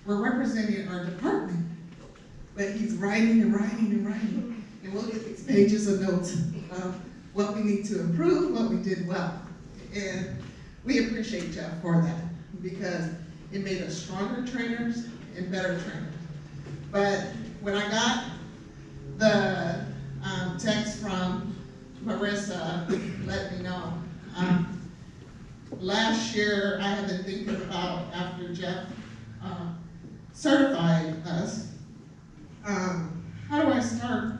We're representing our department. But he's writing and writing and writing. And we'll get these pages of notes of what we need to improve, what we did well. And we appreciate Jeff for that, because it made us stronger trainers and better trainers. But when I got the text from Marissa, let me know. Last year, I had been thinking about, after Jeff certified us, how do I start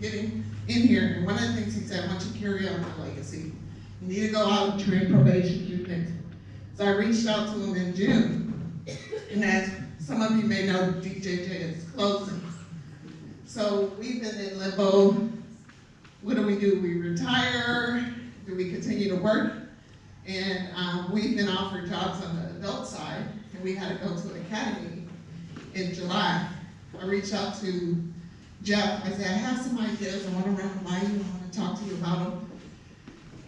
getting in here? And one of the things he said, I want you to carry on my legacy. You need to go out and train probation, do things. So I reached out to him in June, and as some of you may know, DJJ is closing. So we've been in limbo. What do? We retire? Do we continue to work? And we've been offered jobs on the adult side, and we had to go to an academy in July. I reached out to Jeff. I said, I have some ideas. I want to run them by you. I want to talk to you about them.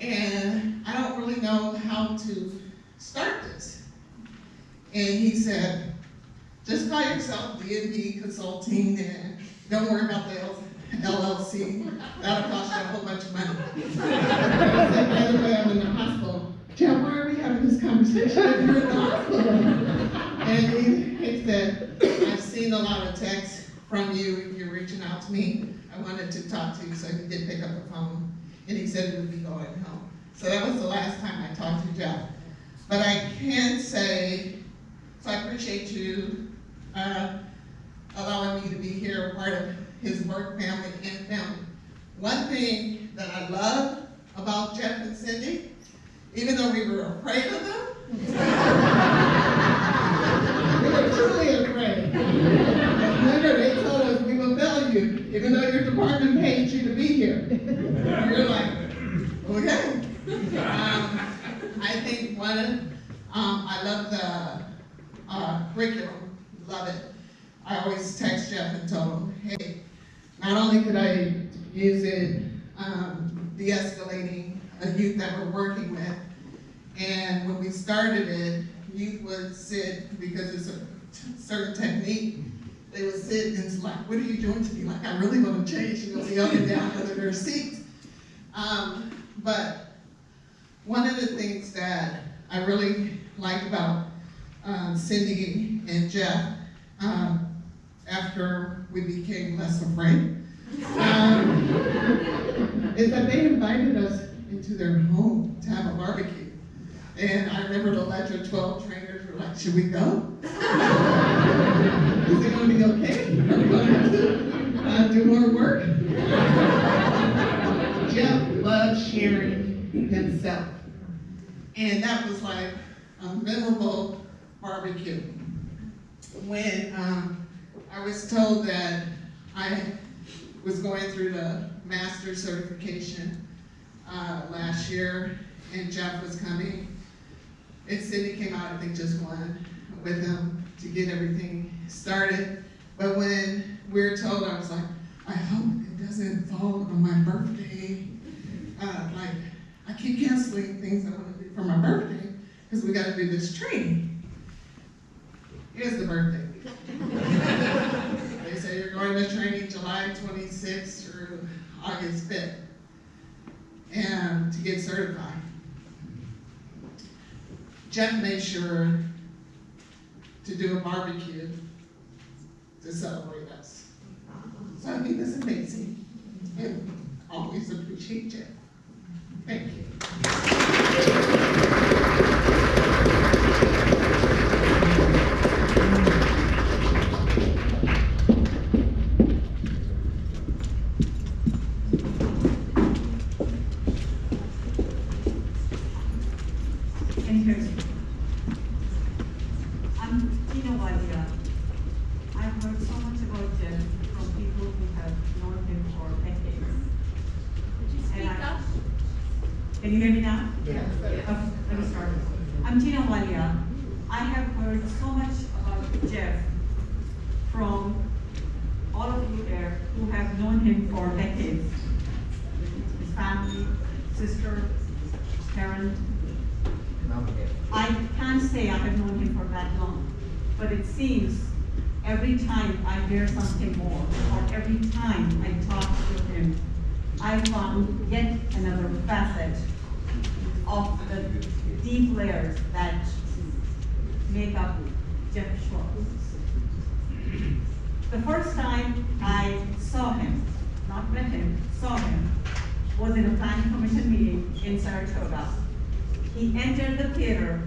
And I don't really know how to start this. And he said, just call yourself D&D Consulting and don't worry about the LLC. That'll cost you a whole bunch of money. I said, by the way, I'm in the hospital. Jeff, why are we having this conversation if you're in the hospital? And he said, I've seen a lot of texts from you. You're reaching out to me. I wanted to talk to you, so he did pick up the phone. And he said he would be going home. So that was the last time I talked to Jeff. But I can say, so I appreciate you allowing me to be here, part of his work family and family. One thing that I love about Jeff and Cindy, even though we were afraid of them, we were truly afraid. Remember, they told us we will fail you, even though your department paid you to be here. You're like, okay. I think I love the curriculum, love it. I always text Jeff and tell him, hey, not only could I use it de-escalating a youth that we're working with, and when we started it, youth would sit, because it's a certain technique, they would sit and it's like, what are you doing to me? Like, I really want to change, and they'll be up and down under their seats. But one of the things that I really like about Cindy and Jeff, after we became less afraid, is that they invited us into their home to have a barbecue. And I remember the Ledger 12 trainers were like, should we go? Is it going to be okay? Are we going to have to do more work? Jeff loves sharing himself. And that was like a memorable barbecue. When I was told that I was going through the master's certification last year, and Jeff was coming, and Cindy came out, I think just one, with him to get everything started. But when we were told, I was like, I hope it doesn't fall on my birthday. Like, I keep canceling things I want to do for my birthday, because we got to do this training. Here's the birthday. They say you're going to training July 26th through August 5th, and to get certified. Jeff made sure to do a barbecue to celebrate us. So I think that's amazing, and always appreciate Jeff. Thank you. I've heard so much about Jeff from people who have known him for decades. Could you speak up? Can you hear me now? Yes. Let me start. I'm Tina Walia. I have heard so much about Jeff from all of you there who have known him for decades, his family, sister, parent. I can't say I have known him for that long, but it seems every time I hear something more, or every time I talk to him, I found yet another facet of the deep layers that make up Jeff Schwartz. The first time I saw him, not met him, saw him, was in a planning commission meeting in Saratoga. He entered the theater,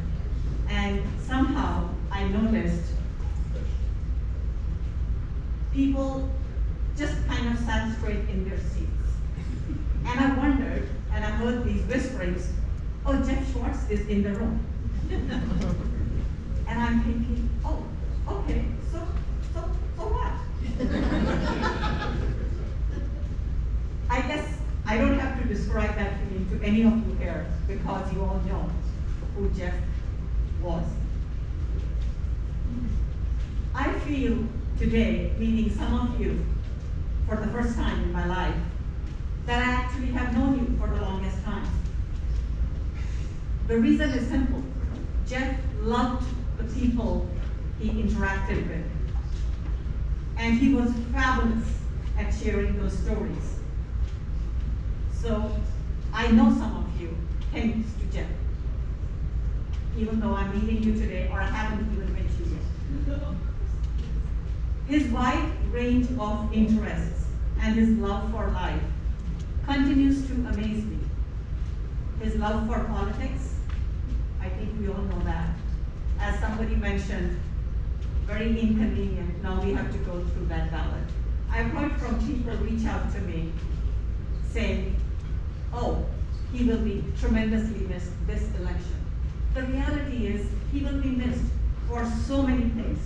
and somehow I noticed people just kind of sat straight in their seats. And I wondered, and I heard these whisperings, oh, Jeff Schwartz is in the room. And I'm thinking, oh, okay, so what? I guess I don't have to describe that feeling to any of you here, because you all know who Jeff was. I feel today, meeting some of you for the first time in my life, that I actually have known you for the longest time. The reason is simple. Jeff loved the people he interacted with, and he was fabulous at sharing those stories. So I know some of you thanks to Jeff, even though I'm meeting you today, or I haven't even met you yet. His wide range of interests and his love for life continues to amaze me. His love for politics, I think we all know that. As somebody mentioned, very inconvenient, now we have to go through that ballot. I've heard from people reach out to me saying, oh, he will be tremendously missed this election. The reality is, he will be missed for so many things,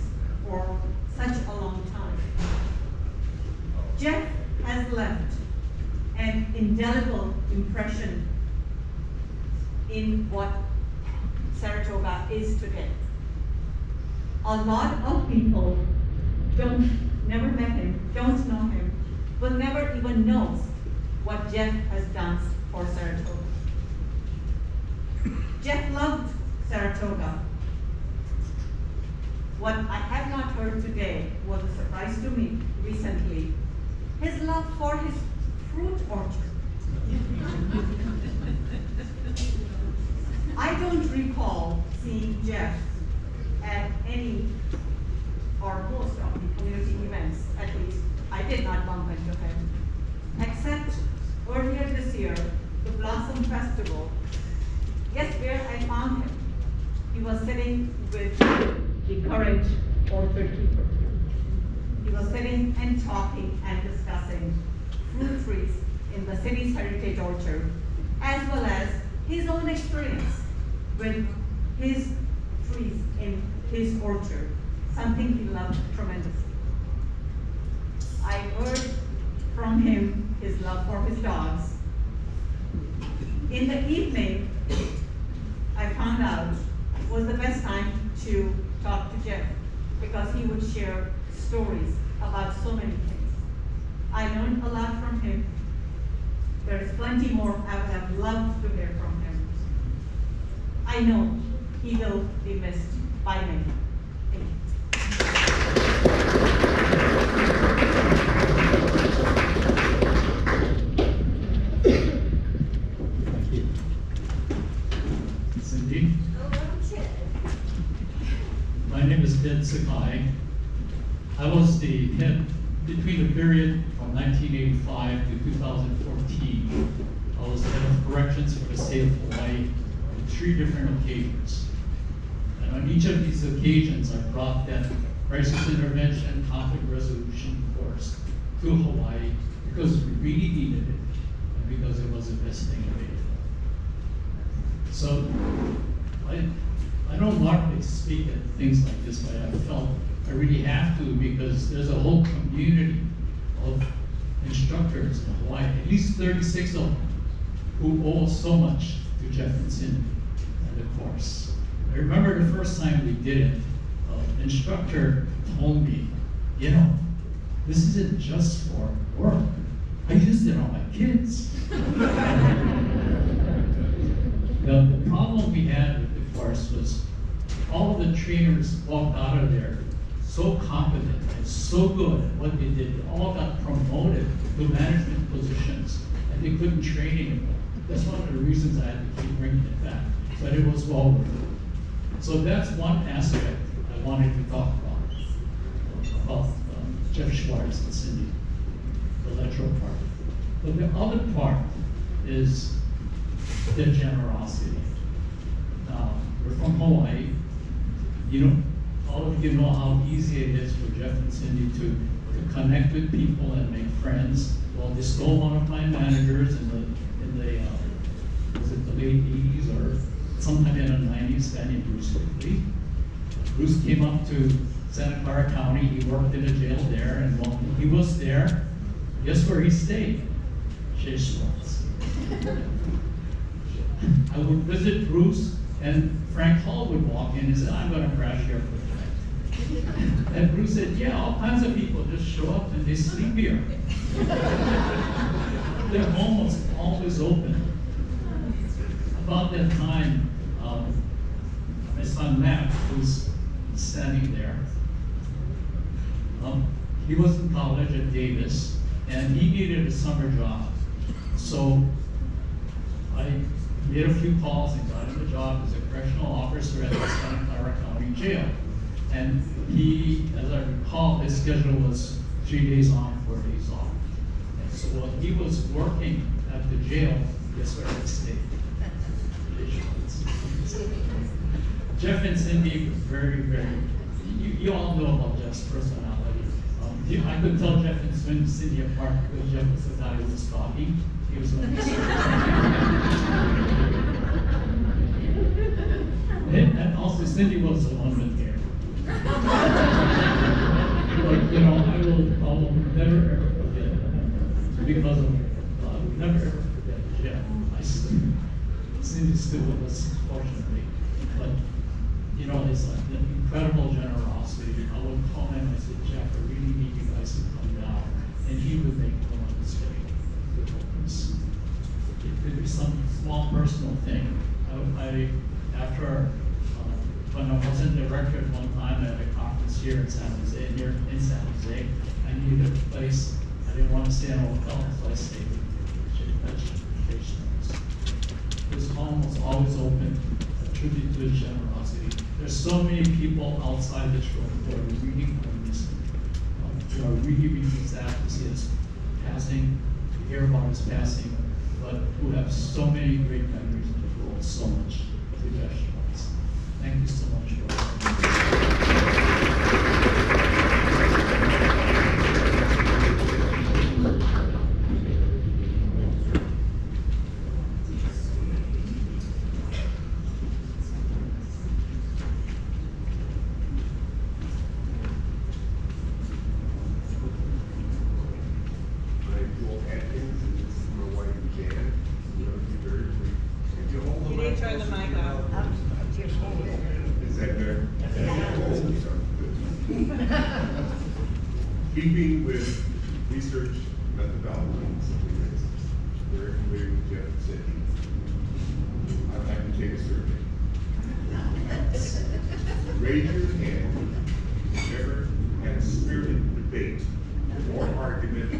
for such a long time. Jeff has left an indelible impression in what Saratoga is today. A lot of people never met him, don't know him, will never even know what Jeff has done for Saratoga. Jeff loved Saratoga. What I have not heard today was a surprise to me recently, his love for his fruit orchard. I don't recall seeing Jeff at any or most of the community events, at least I did not bump into him, except earlier this year, the Blossom Festival. Guess where I found him? He was sitting with the current orchard keeper. He was sitting and talking and discussing fruit trees in the city's heritage orchard, as well as his own experience with his trees in his orchard, something he loved tremendously. I heard from him his love for his dogs. In the evening, I found out was the best time to talk to Jeff, because he would share stories about so many things. I learned a lot from him. There's plenty more I would have loved to hear from him. I know he will be missed by many. Thank you. Cindy? My name is Ben Sakai. I was the head between the period from 1985 to 2014. I was head of corrections for the state of Hawaii on 3 different occasions. And on each of these occasions, I brought that crisis intervention, conflict resolution course to Hawaii because we really needed it and because it was the best thing available. So I don't normally speak at things like this, but I felt I really have to, because there's a whole community of instructors in Hawaii, at least 36 of them, who owe so much to Jeff and Cindy and the course. I remember the first time we did it, the instructor told me, you know, this isn't just for work. I used it on my kids. The problem we had with the course was all of the trainers walked out of there so competent and so good at what they did. They all got promoted to management positions, and they couldn't train anymore. That's one of the reasons I had to keep bringing it back, but it was well worth it. So that's one aspect I wanted to talk about Jeff Schwartz and Cindy, the electoral part. But the other part is their generosity. Now, we're from Hawaii. You know, all of you know how easy it is for Jeff and Cindy to connect with people and make friends. Well, they stole one of my managers in the was it the late 80s or sometime in the 90s, a guy named Bruce Quigley. Bruce came up to Santa Clara County. He worked in a jail there, and while he was there, guess where he stayed? Schwartz. I would visit Bruce, and Frank Hall would walk in and say, I'm going to crash here for the night. And Bruce said, yeah, all kinds of people just show up and they sleep here. Their home was always open. About that time, my son Matt, who's standing there, he was in college at Davis, and he needed a summer job. So I made a few calls and got him a job as a correctional officer at the Santa Clara County Jail. And he, as I recall, his schedule was 3 days on, 4 days off. And so while he was working at the jail, guess where he stayed? Jeff and Cindy were very, very, you all know about Jeff's personality. I could tell Jeff and Cindy apart because Jeff was the guy who was talking. He was on the and also Cindy was the one with hair. But, you know, I will never ever forget because of never ever forget Jeff. Cindy's still with us, fortunately. But you know, it's like the incredible generosity. I would call him and I said, Jeff, I really need you guys to come down. And he would make one mistake with this. It could be some small personal thing. After when I was in director at one time at a conference here in San Jose, I needed a place. I didn't want to stay in a hotel, so I stayed at His home was always open, a tribute to his generosity. There's so many people outside this room who are really on this, who are really sad to see his passing, to hear about his passing, but who have so many great memories and who owe so much to Jeff Schwartz. Thank you so much for Turn the mic off. Is that better? Keeping with research methodology, something that's very familiar with Jeff and Cindy, I'd like to take a survey. Raise your hand if you've ever had a spirited debate or argument.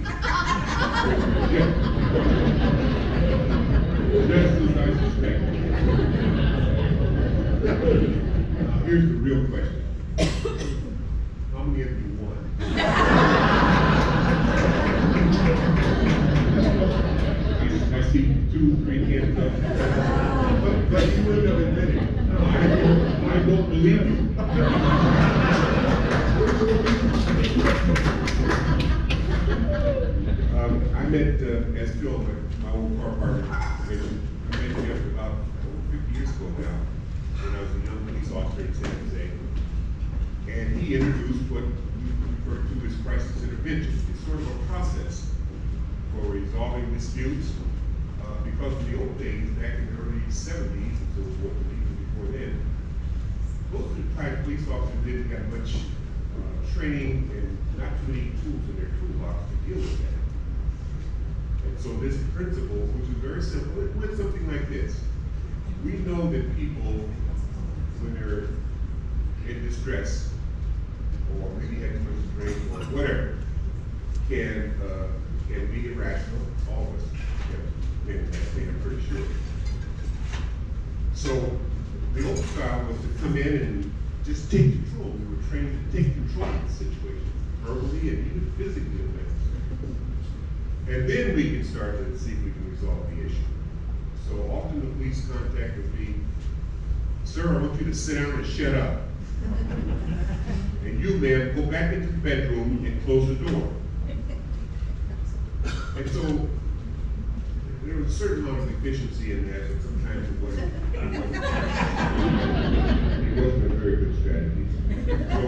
Just as I suspect. Here's the real question. How many of you won? I see 2, 3 hands up. But you wouldn't have admitted it. No, I don't believe you. I met, as Phil, my old car partner, I met Jeff about 50 years ago now, when I was a young police officer in San Jose. And he introduced what we refer to as crisis intervention. It's sort of a process for resolving disputes, because in the old days, back in the early 70s, and so forth, even before then, most of the private police officers didn't have much training and not too many tools in their toolbox to deal with that. And so this principle, which is very simple, it went something like this. We know that people, when they're in distress, or maybe had too much drink, or whatever, can be irrational. All of us have been in that state, I'm pretty sure. So the old style was to come in and just take control. We were trained to take control of the situation, verbally and even physically if necessary. And then we can start to see if we can resolve the issue. So often the police contact would be, sir, I want you to sit down and shut up. And you, ma'am, go back into the bedroom and close the door. And so there was a certain amount of efficiency in that, but sometimes it wasn't a very good strategy. So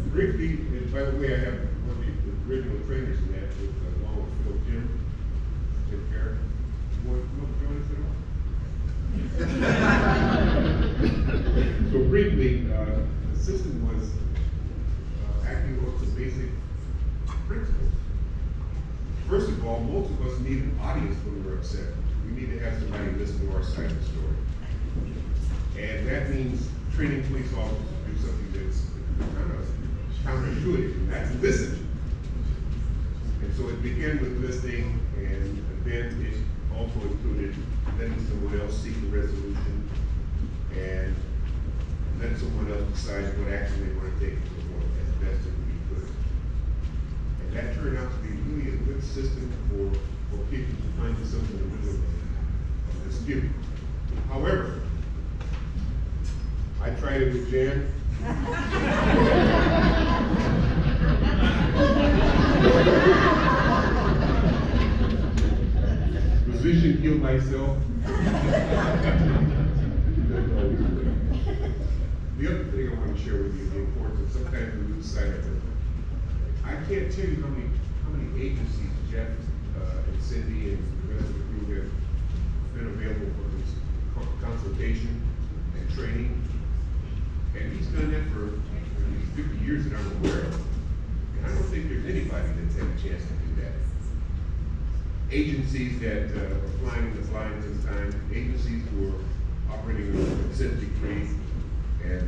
briefly, and by the way, I have one of the original trainers in that, with along with Phil Jim Garrett. You want to join us at all? So briefly, the system was acting on some basic principles. First of all, most of us need an audience when we're upset. We need to have somebody listen to our side of the story. And that means training police officers to do something that's kind of counterintuitive, and that's listen. And so it began with listening, and then it also included letting someone else seek a resolution, and letting someone else decide what action they want to take as best as we could. And that turned out to be really a good system for people to find themselves in the middle of a dispute. However, I tried it with Jan. Position killed myself. The other thing I want to share with you is the importance of sometimes we lose sight of it. I can't tell you how many agencies Jeff and Cindy and the rest of the group have been available for this consultation and training. And he's done that for at least 50 years that I'm aware of. And I don't think there's anybody that's had a chance to do that. Agencies that are flying in the blind sometimes, agencies who are operating under a consent decree and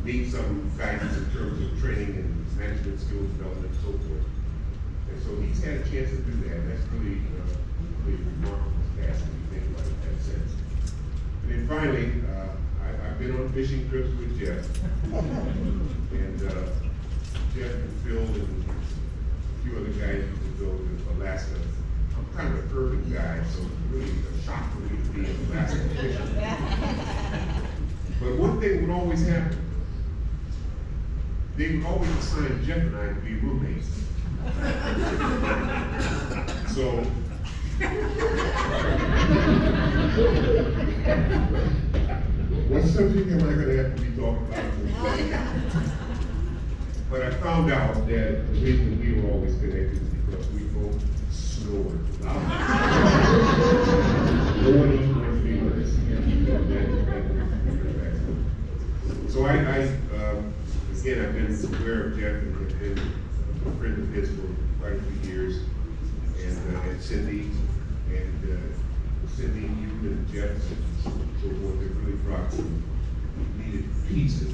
need some guidance in terms of training and management skills development and so forth. And so he's had a chance to do that. And that's really, really remarkable task when you think about it in that sense. And then finally, I've been on fishing trips with Jeff. And Jeff and Phil and a few other guys used to go to Alaska. I'm kind of an urban guy, so it's really a shock for me to be in Alaska fishing. But one thing would always happen. They would always assign Jeff and I to be roommates. So, what subject am I going to have to be talking about? But I found out that the reason we were always connected is because we both snored. No one else wants to be with us. So again, I've been aware of Jeff and have been a friend of his for quite a few years, and Cindy, and Cindy, you and Jeff, and so forth, have really brought some needed pieces.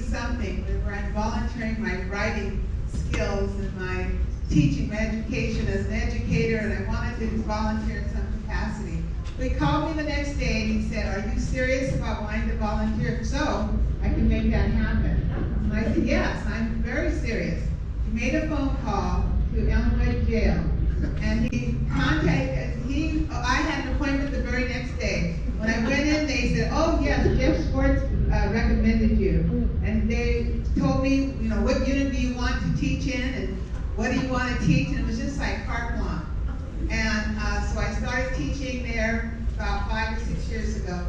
Something where I'm volunteering my writing skills and my teaching education as an educator, and I wanted to volunteer in some capacity. So he called me the next day and he said, "Are you serious about wanting to volunteer? If so, I can make that happen." And I said, "Yes, I'm very serious." He made a phone call to Elmwood Jail, and I had an appointment the very next day. When I went in, they said, "Oh yes, Jeff Schwartz recommended you." And they told me, what unit do you want to teach in, and what do you want to teach? And it was just like carte blanche. And so I started teaching there about 5 or 6 years ago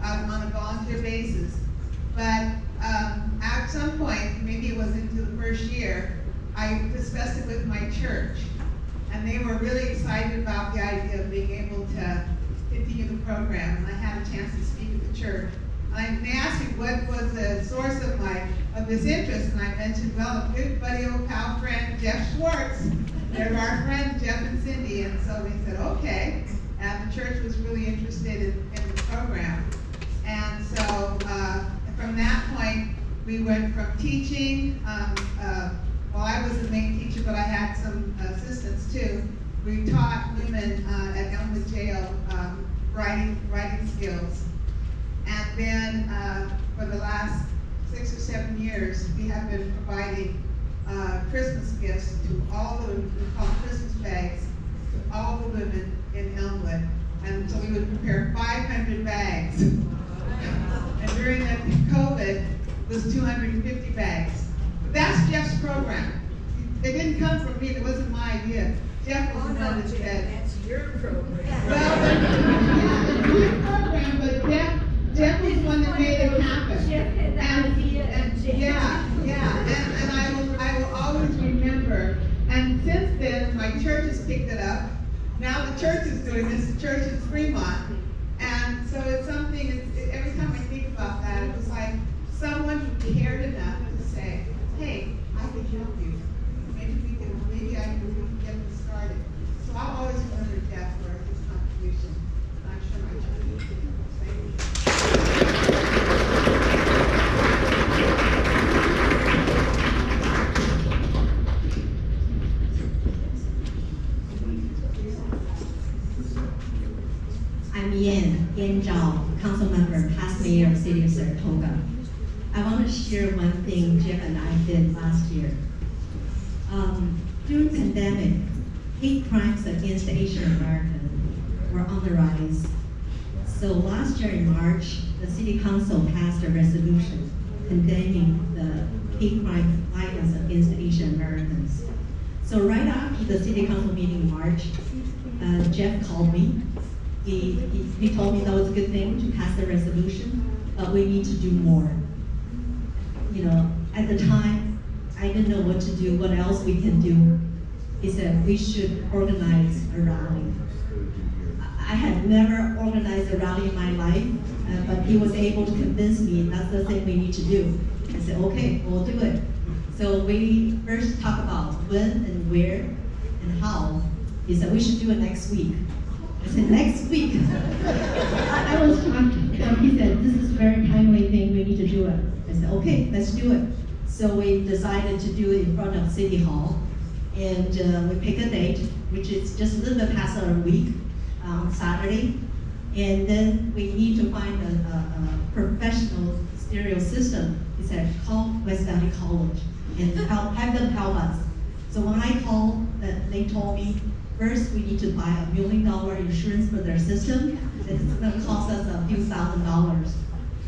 on a volunteer basis. But at some point, maybe it was into the first year, I discussed it with my church. And they were really excited about the idea of being able to continue the program. And I had a chance to speak at the church. And they asked me what was the source of this interest. And I mentioned, well, a good buddy, old pal friend, Jeff Schwartz. They're our friends, Jeff and Cindy. And so they said, okay. And the church was really interested in the program. And so from that point, we went from teaching, well, I was the main teacher, but I had some assistants too. We taught women at Elmwood Jail writing skills. And then for the last 6 or 7 years, we have been providing Christmas gifts to all the, we call Christmas bags, to all the women in Elmwood. And so we would prepare 500 bags. And during the COVID, it was 250 bags. But that's Jeff's program. It didn't come from me, it wasn't my idea. Jeff was the one that said. That's your program. Well, yeah, it's my program, but Jeff was the one that made it happen. Jeff had the idea. And I will always remember. And since then, my church has picked it up. Now the church is doing this, the church in Fremont. And so it's something, every time I think about that, it was like someone who cared enough to say, hey, I can help you. Maybe I can get this started. So I'll always remember Jeff for his contribution. And I'm sure my church will too. Thank you. I'm Yan Zhao, council member, past mayor of City of Saratoga. I want to share one thing Jeff and I did last year. During the pandemic, hate crimes against Asian Americans were on the rise. So last year in March, the City Council passed a resolution condemning the hate crime violence against Asian Americans. So right after the City Council meeting in March, Jeff called me. He told me that was a good thing to pass the resolution, but we need to do more. At the time, I didn't know what to do, what else we can do. He said we should organize a rally. I had never organized a rally in my life, but he was able to convince me that's the thing we need to do. I said, okay, we'll do it. So we first talked about when and where and how. He said we should do it next week. I said, next week? I was shocked. He said, this is a very timely thing, we need to do it. I said, okay, let's do it. So we decided to do it in front of City Hall. And we picked a date, which is just a little bit past a week, on Saturday. And then we need to find a professional stereo system. He said, call West Valley College and have them help us. So when I called, they told me, first, we need to buy $1 million insurance for their system. It's going to cost us a few $1,000s.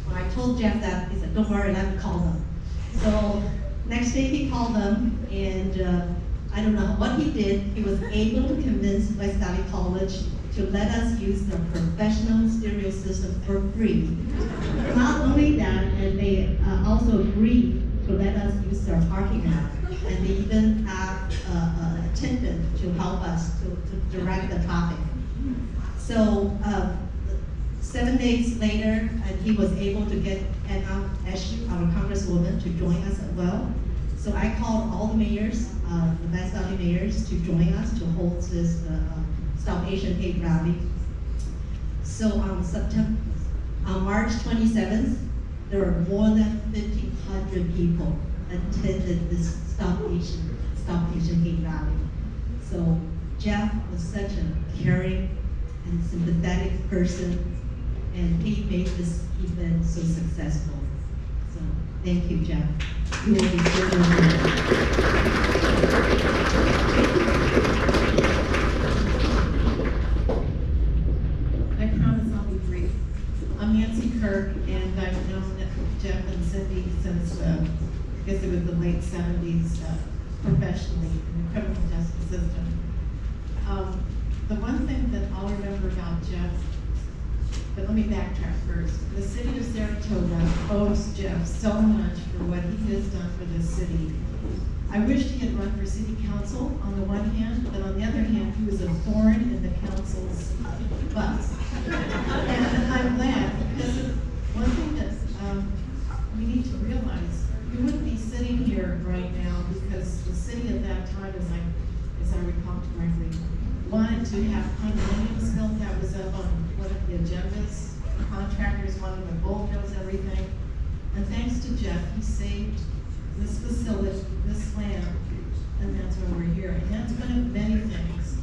When I told Jeff that, he said, don't worry, let me call them. So next day he called them, and I don't know what he did. He was able to convince West Valley College to let us use their professional stereo system for free. Not only that, and they also agreed to let us use their parking lot. And they even have an attendant to help us to direct the traffic. So 7 days later, and he was able to get Anna Eshu, our congresswoman, to join us as well. So I called all the mayors, the West Valley mayors, to join us to hold this Stop Asian Hate rally. So on March 27th, there were more than 1,500 people attended this Stop Asian Stop Asian Hate rally. So Jeff was such a caring and sympathetic person, and he made this event so successful. So thank you, Jeff. You will be I promise I'll be brief. I'm Nancy Kirk, and I've known Jeff and Cindy since, I guess it was the late 70s, professionally in the criminal justice system. The one thing that I'll remember about Jeff, but let me backtrack first. The city of Saratoga owes Jeff so much for what he has done for this city. I wished he had run for city council on the one hand, but on the other hand, he was a thorn in the council's butts. And I'm glad, because one thing that we need to realize, we wouldn't be sitting here right now because the city at that time, as I recall correctly, wanted to have condominiums built. That was up on one of the agendas. Contractors wanted to bulldoze everything. And thanks to Jeff, he saved this facility, this land, and that's why we're here. And that's one of many things.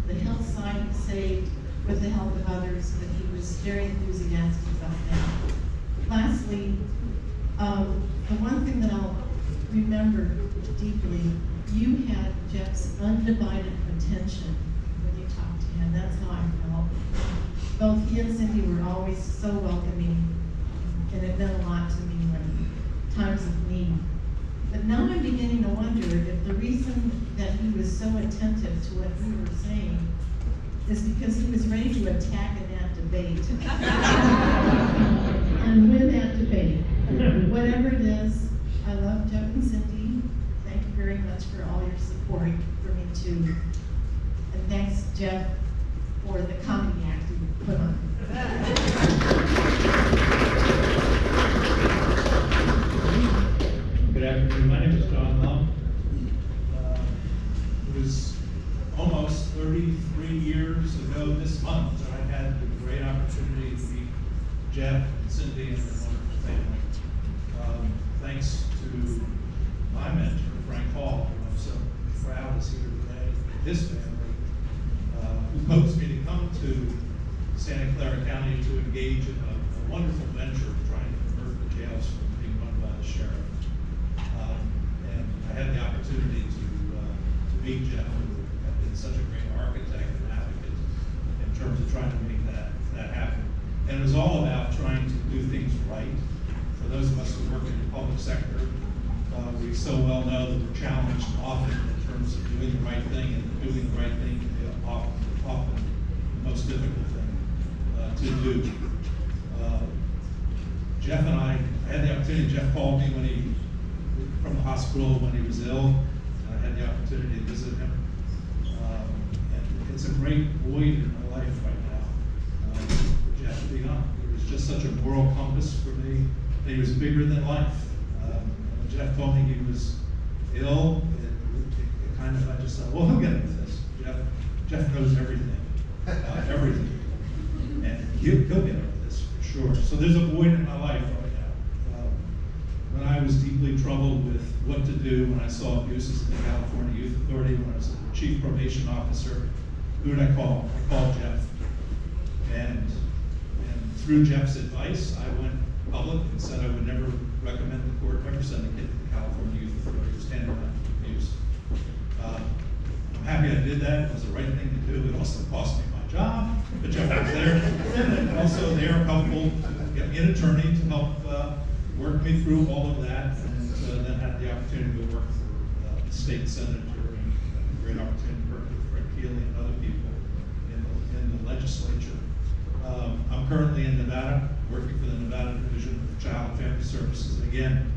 The hillside he saved with the help of others, but he was very enthusiastic about that. Lastly, the one thing that I'll remember deeply, you had Jeff's undivided attention when you talked to him. That's how I felt. Both he and Cindy were always so welcoming, and it meant a lot to me when times of need. But now I'm beginning to wonder if the reason that he was so attentive to what we were saying is because he was ready to attack in that debate. And win that debate. Whatever it is, I love Jeff and Cindy. Thank you very much for all your support for me too. And thanks, Jeff, for the comedy act you put on. Good afternoon, my name is John Lum. It was almost 33 years ago this month that I had the great opportunity to meet Jeff and Cindy and their wonderful family. Thanks to my mentor, Frank Hall, who I'm so proud is here today, and his family, who coaxed me to come to Santa Clara County to engage in a wonderful venture of trying to convert the jails from being run by the sheriff. And I had the opportunity to meet Jeff, who had been such a great architect and advocate in terms of trying to make that happen. And it was all about trying to do things right. For those of us who work in the public sector, we so well know that we're challenged often in terms of doing the right thing, and doing the right thing can be often the most difficult thing to do. Jeff and I had the opportunity, Jeff called me from the hospital when he was ill, and I had the opportunity to visit him. And it's a great void in my life right now, for Jeff to be on. He was just such a moral compass for me. He was bigger than life. When Jeff told me he was ill, it kind of, I just thought, well, he'll get into this. Jeff knows everything, everything. And he'll get over this for sure. So there's a void in my life right now. When I was deeply troubled with what to do when I saw abuses in the California Youth Authority, when I was a chief probation officer, who did I call? I called Jeff. And through Jeff's advice, I went public and said I would never recommend the court ever send a kid to the California Youth Authority who's tantamount to abuse. I'm happy I did that. It was the right thing to do. It also cost me my job, but Jeff was there. And also they are helpful to get me an attorney to help work me through all of that, and then had the opportunity to work for the state senator, and a great opportunity to work with Fred Keeley and other people in the legislature. I'm currently in Nevada, working for the Nevada Division of Child and Family Services, and again,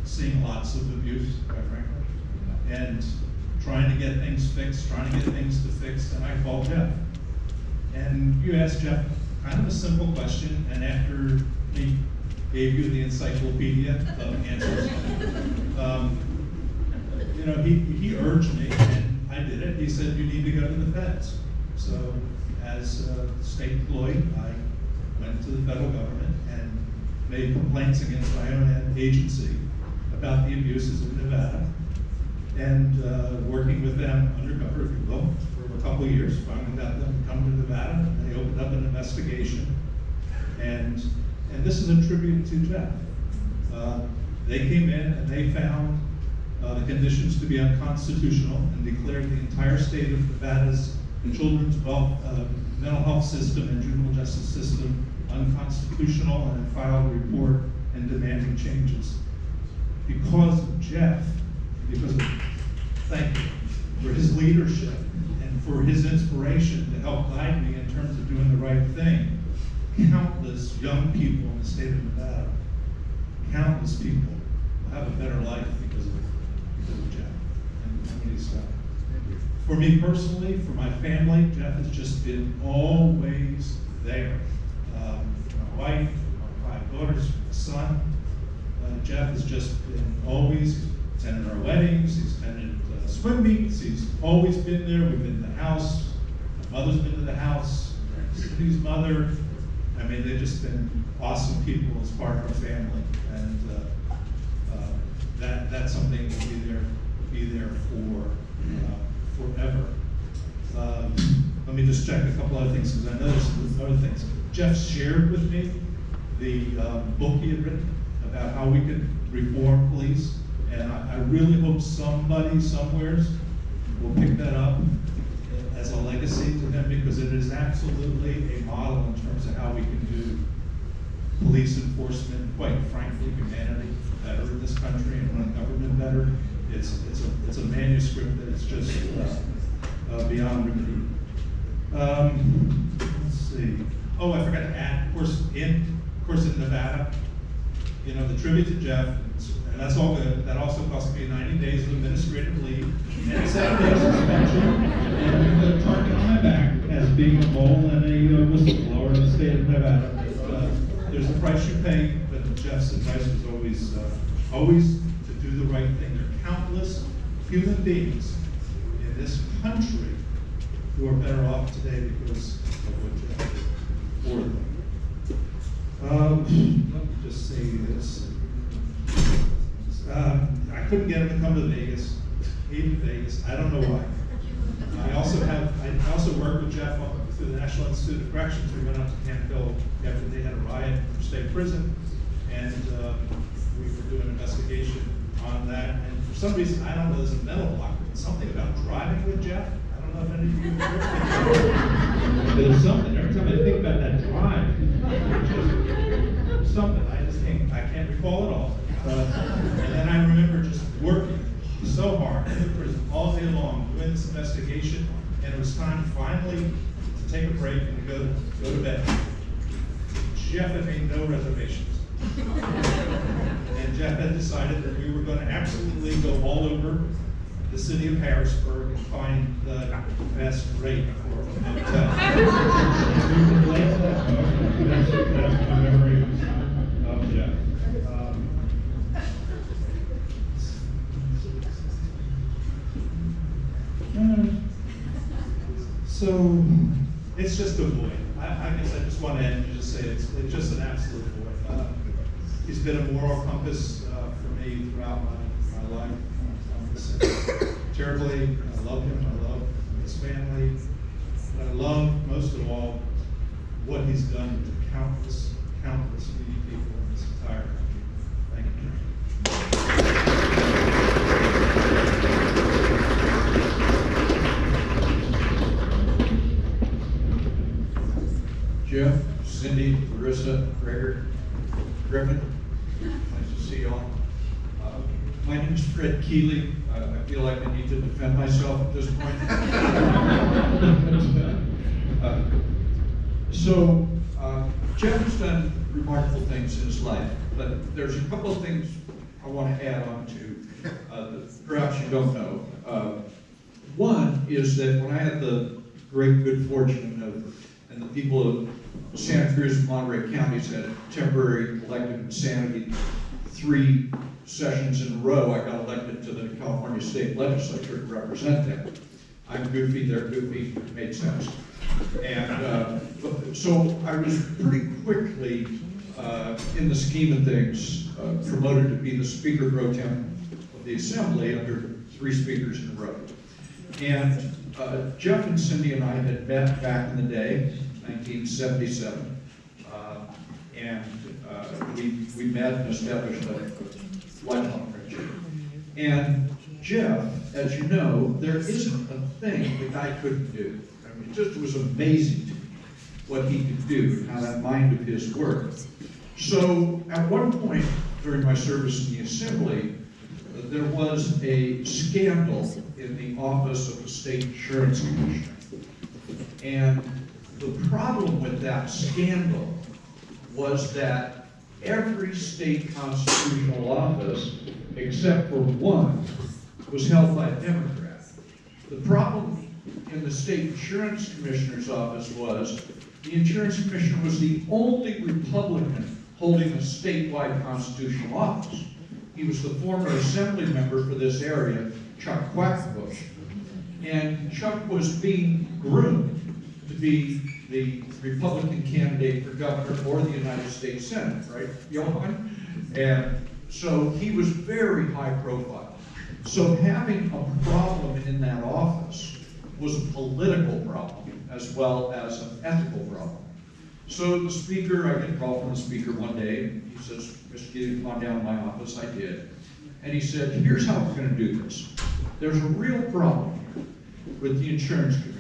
seeing lots of abuse, quite frankly, and trying to get things fixed, trying to get things to fix, and I called Jeff. And you asked Jeff kind of a simple question, and after he gave you the encyclopedia of answers, he urged me, and I did it. He said, you need to go to the feds. So as a state employee, I went to the federal government and made complaints against my own agency about the abuses in Nevada. and working with them undercover, if you will, for a couple of years. Finally got them to come to Nevada, and they opened up an investigation. And this is a tribute to Jeff. They came in and they found the conditions to be unconstitutional and declared the entire state of Nevada's children's mental health system and juvenile justice system unconstitutional, and then filed a report and demanding changes. Because of Jeff, thank you, for his leadership and for his inspiration to help guide me in terms of doing the right thing, countless young people in the state of Nevada, countless people will have a better life because of Jeff and what he's done. For me personally, for my family, Jeff has just been always there. My wife, my 5 daughters, my son. Jeff has just been always attended our weddings, he's attended swim meets, he's always been there. We've been to the house, my mother's been to the house, Cindy's mother. I mean, they've just been awesome people as part of our family, and that's something that will be there for forever. Let me just check a couple other things, because I know there's other things. Jeff shared with me the book he had written about how we could reform police, and I really hope somebody somewheres will pick that up as a legacy to him, because it is absolutely a model in terms of how we can do police enforcement, quite frankly, humanity better in this country and run government better. It's a manuscript that is just beyond repeat. Let's see. Oh, I forgot to add, of course, in Nevada, you know, the tribute to Jeff, and that's all good. That also cost me 90 days of administrative leave and 7 days suspension, and a target on my back as being a mole and a whistleblower in the state of Nevada. There's a price you pay, but Jeff's advice was always to do the right thing. There are countless human beings in this country who are better off today because of what Jeff did for them. Let me just say this. I couldn't get him to come to Vegas. Hated Vegas. I don't know why. I also worked with Jeff through the National Institute of Corrections. We went up to Camp Hill after they had a riot for state prison, and we were doing an investigation on that. And for some reason, I don't know, there's a mental block. Something about driving with Jeff. I don't know if any of you have heard. But there's something. Every time I think about that drive, something. I can't recall it all. And then I remember just working so hard in the prison all day long doing this investigation, and it was time finally to take a break and to go to bed. Jeff had made no reservations. And Jeff had decided that we were going to absolutely go all over the city of Harrisburg and find the best rate for a hotel. That's my memory of Jeff. So it's just a void. I guess I just want to end and just say it's just an absolute void. He's been a moral compass for me throughout my life. Terribly, I love him. I love his family. But I love most of all what he's done to countless needy people in this entire country. Thank you. Jeff, Cindy, Larissa, Gregor, Griffin, nice to see y'all. My name is Fred Keeley. I feel like I need to defend myself at this point. Jeff has done remarkable things in his life, but there's a couple of things I want to add on to that perhaps you don't know. One is that when I had the great good fortune and the people of Santa Cruz and Monterey counties had temporary elected insanity 3 sessions in a row, I got elected to the California State Legislature to represent them. I'm goofy, they're goofy, it made sense. And so I was pretty quickly, in the scheme of things, promoted to be the Speaker Pro Tem of the Assembly under 3 speakers in a row. And Jeff and Cindy and I had met back in the day, 1977, and we met and established a lifelong friendship. And Jeff, as you know, there isn't a thing the guy couldn't do. I mean, it just was amazing to me what he could do and how that mind of his worked. So at one point during my service in the Assembly, there was a scandal in the office of the State Insurance Commissioner. And the problem with that scandal was that every state constitutional office, except for one, was held by a Democrat. The problem in the State Insurance Commissioner's office was the Insurance Commissioner was the only Republican holding a statewide constitutional office. He was the former assembly member for this area, Chuck Quackenbush. And Chuck was being groomed to be the Republican candidate for governor or the United States Senate, right, Johan? And so he was very high profile. So having a problem in that office was a political problem as well as an ethical problem. So the speaker, I get a call from the speaker one day. He says, Mr. Gideon, come on down to my office. I did. And he said, here's how we're going to do this. There's a real problem with the insurance commissioner.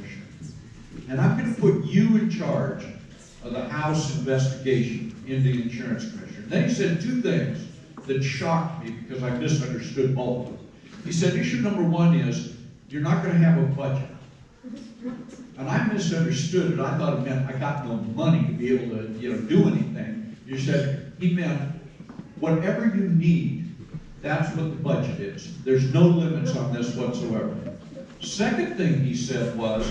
And I'm going to put you in charge of the House investigation into the insurance commissioner. And then he said 2 things that shocked me because I misunderstood both of them. He said, issue number 1 is, you're not going to have a budget. And I misunderstood it. I thought it meant I got no money to be able to, do anything. You said, he meant, whatever you need, that's what the budget is. There's no limits on this whatsoever. Second thing he said was,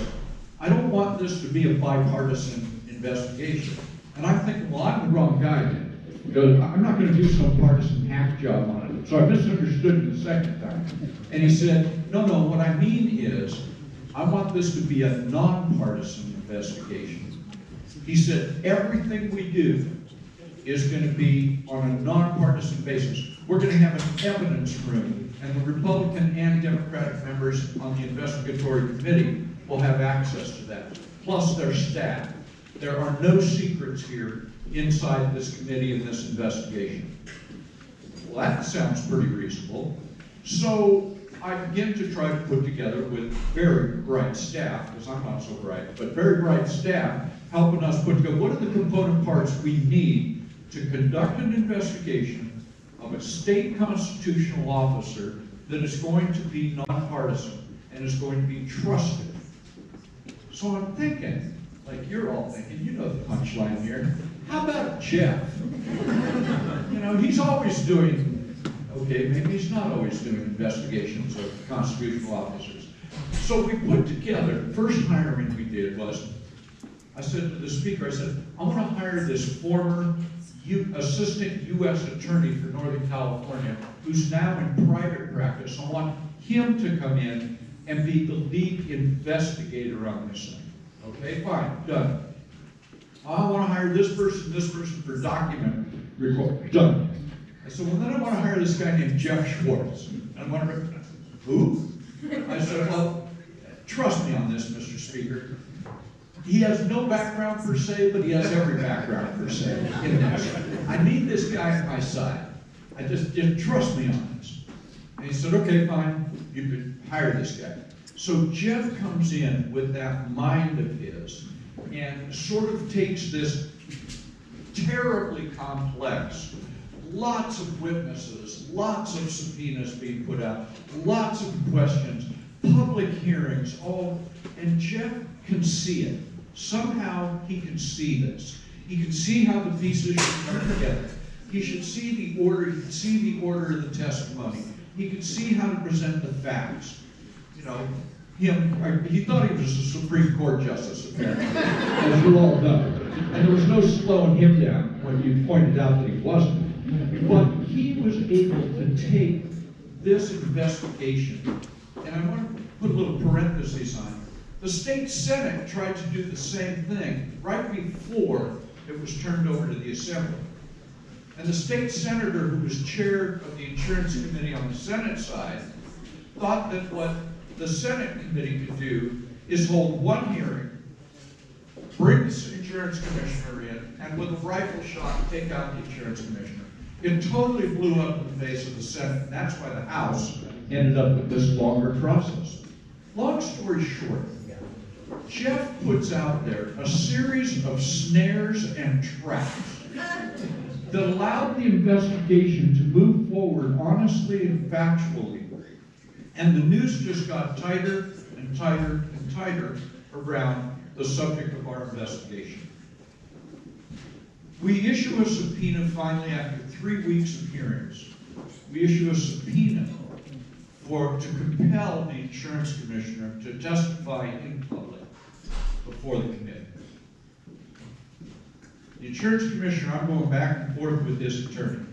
I don't want this to be a bipartisan investigation. And I'm thinking, well, I'm the wrong guy then, because I'm not going to do some partisan hack job on it. So I misunderstood it the second time. And he said, no, what I mean is, I want this to be a nonpartisan investigation. He said, everything we do is going to be on a nonpartisan basis. We're going to have an evidence room, and the Republican and Democratic members on the investigatory committee will have access to that, plus their staff. There are no secrets here inside this committee in this investigation. Well, that sounds pretty reasonable. So I begin to try to put together with very bright staff, because I'm not so bright, but very bright staff helping us put together what are the component parts we need to conduct an investigation of a state constitutional officer that is going to be nonpartisan and is going to be trusted. So I'm thinking, like you're all thinking, you know the punchline here, how about Jeff? He's always doing, okay, maybe he's not always doing investigations of constitutional officers. So we put together, first hiring we did was, I said to the speaker, I said, I want to hire this former assistant U.S. attorney for Northern California, who's now in private practice. I want him to come in and be the lead investigator on this thing. Okay, fine, done. I want to hire this person for document report, done. I said, well, then I want to hire this guy named Jeff Schwartz. And I'm wondering, who? I said, well, trust me on this, Mr. Speaker. He has no background per se, but he has every background per se in this. I need this guy at my side. I just trust me on this. And he said, okay, fine, you could hire this guy. So Jeff comes in with that mind of his and sort of takes this terribly complex, lots of witnesses, lots of subpoenas being put out, lots of questions, public hearings, and Jeff can see it. Somehow he can see this. He can see how the pieces should come together. He should see the order, he can see the order of the testimony. He can see how to present the facts. He thought he was a Supreme Court justice, apparently, as you all know. And there was no slowing him down when you pointed out that he wasn't. But he was able to take this investigation, and I want to put a little parenthesis on it. The state Senate tried to do the same thing right before it was turned over to the Assembly. And the state senator who was chair of the Insurance Committee on the Senate side thought that what the Senate committee could do is hold one hearing, bring the insurance commissioner in, and with a rifle shot, take out the insurance commissioner. It totally blew up in the face of the Senate, and that's why the House ended up with this longer process. Long story short, Jeff puts out there a series of snares and traps that allowed the investigation to move forward honestly and factually. And the noose just got tighter and tighter and tighter around the subject of our investigation. We issue a subpoena finally after 3 weeks of hearings. We issue a subpoena to compel the insurance commissioner to testify in public before the committee. The insurance commissioner, I'm going back and forth with this attorney.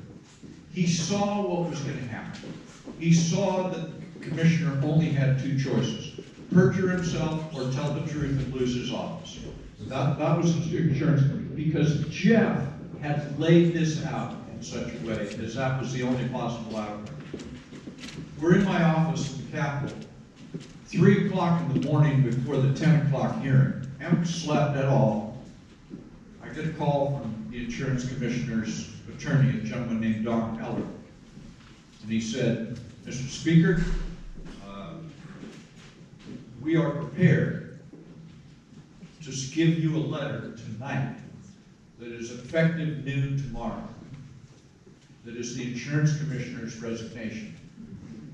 He saw what was going to happen. He saw that the commissioner only had two choices: perjure himself or tell the truth and lose his office. That was the insurance commissioner, because Jeff had laid this out in such a way as that was the only possible outcome. We're in my office in the Capitol, 3 o'clock in the morning before the 10 o'clock hearing. Haven't slept at all. I get a call from the insurance commissioner's attorney, a gentleman named Don Eller. And he said, "Mr. Speaker, we are prepared to give you a letter tonight that is effective noon tomorrow, that is the insurance commissioner's resignation.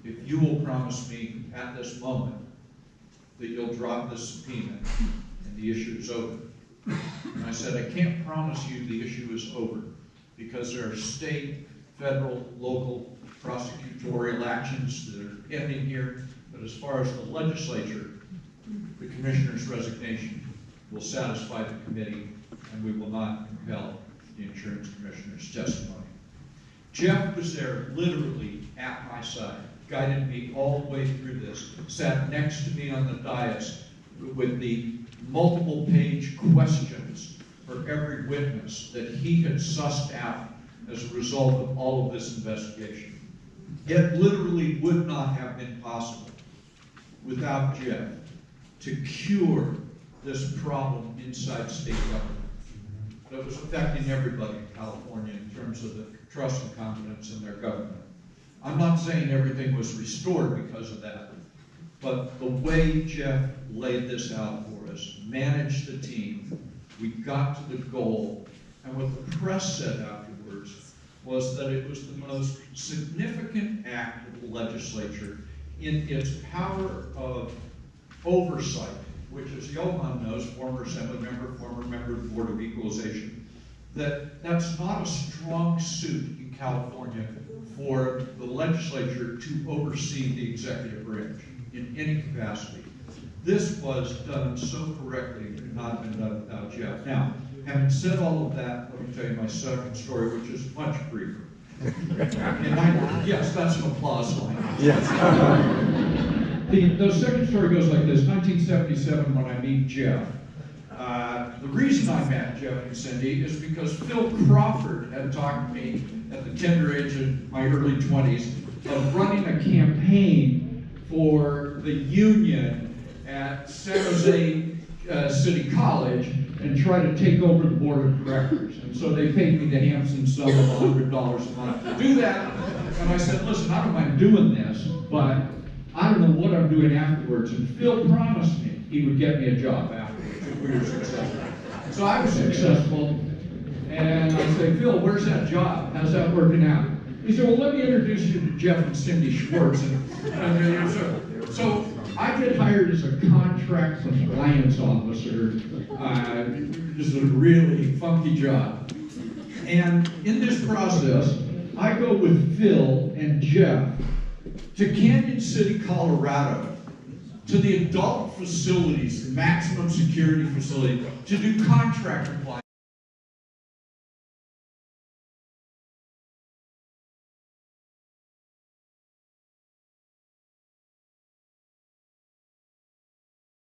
If you will promise me at this moment that you'll drop this subpoena and the issue is over." And I said, "I can't promise you the issue is over, because there are state, federal, local prosecutorial actions that are ending here. But as far as the legislature, the commissioner's resignation will satisfy the committee, and we will not compel the insurance commissioner's testimony." Jeff was there literally at my side, guided me all the way through this, sat next to me on the dais with the multiple page questions for every witness that he had sussed out as a result of all of this investigation. It literally would not have been possible without Jeff to cure this problem inside state government that was affecting everybody in California in terms of the trust and confidence in their government. I'm not saying everything was restored because of that, but the way Jeff laid this out for us, managed the team, we got to the goal, and what the press said afterwards was that it was the most significant act of the legislature in its power of oversight, which, as Johan knows, former Assembly member, former member of the Board of Equalization, that's not a strong suit in California for the legislature to oversee the executive branch in any capacity. This was done so correctly, it could not have been done without Jeff. Now, having said all of that, let me tell you my second story, which is much briefer. Yes, that's an applause line. Yes. The second story goes like this. 1977, when I meet Jeff, the reason I met Jeff and Cindy is because Phil Crawford had talked to me at the tender age of my early 20s of running a campaign for the union at San Jose City College and try to take over the board of directors. And so they paid me the handsome sum of $100 a month to do that. And I said, "Listen, I don't mind doing this, but I don't know what I'm doing afterwards." And Phil promised me he would get me a job afterwards if we were successful. So I was successful, and I said, "Phil, where's that job? How's that working out?" He said, "Well, let me introduce you to Jeff and Cindy Schwartz." So I get hired as a contract compliance officer, just a really funky job. And in this process, I go with Phil and Jeff to Canyon City, Colorado, to the adult facilities, the maximum security facility, to do contract compliance.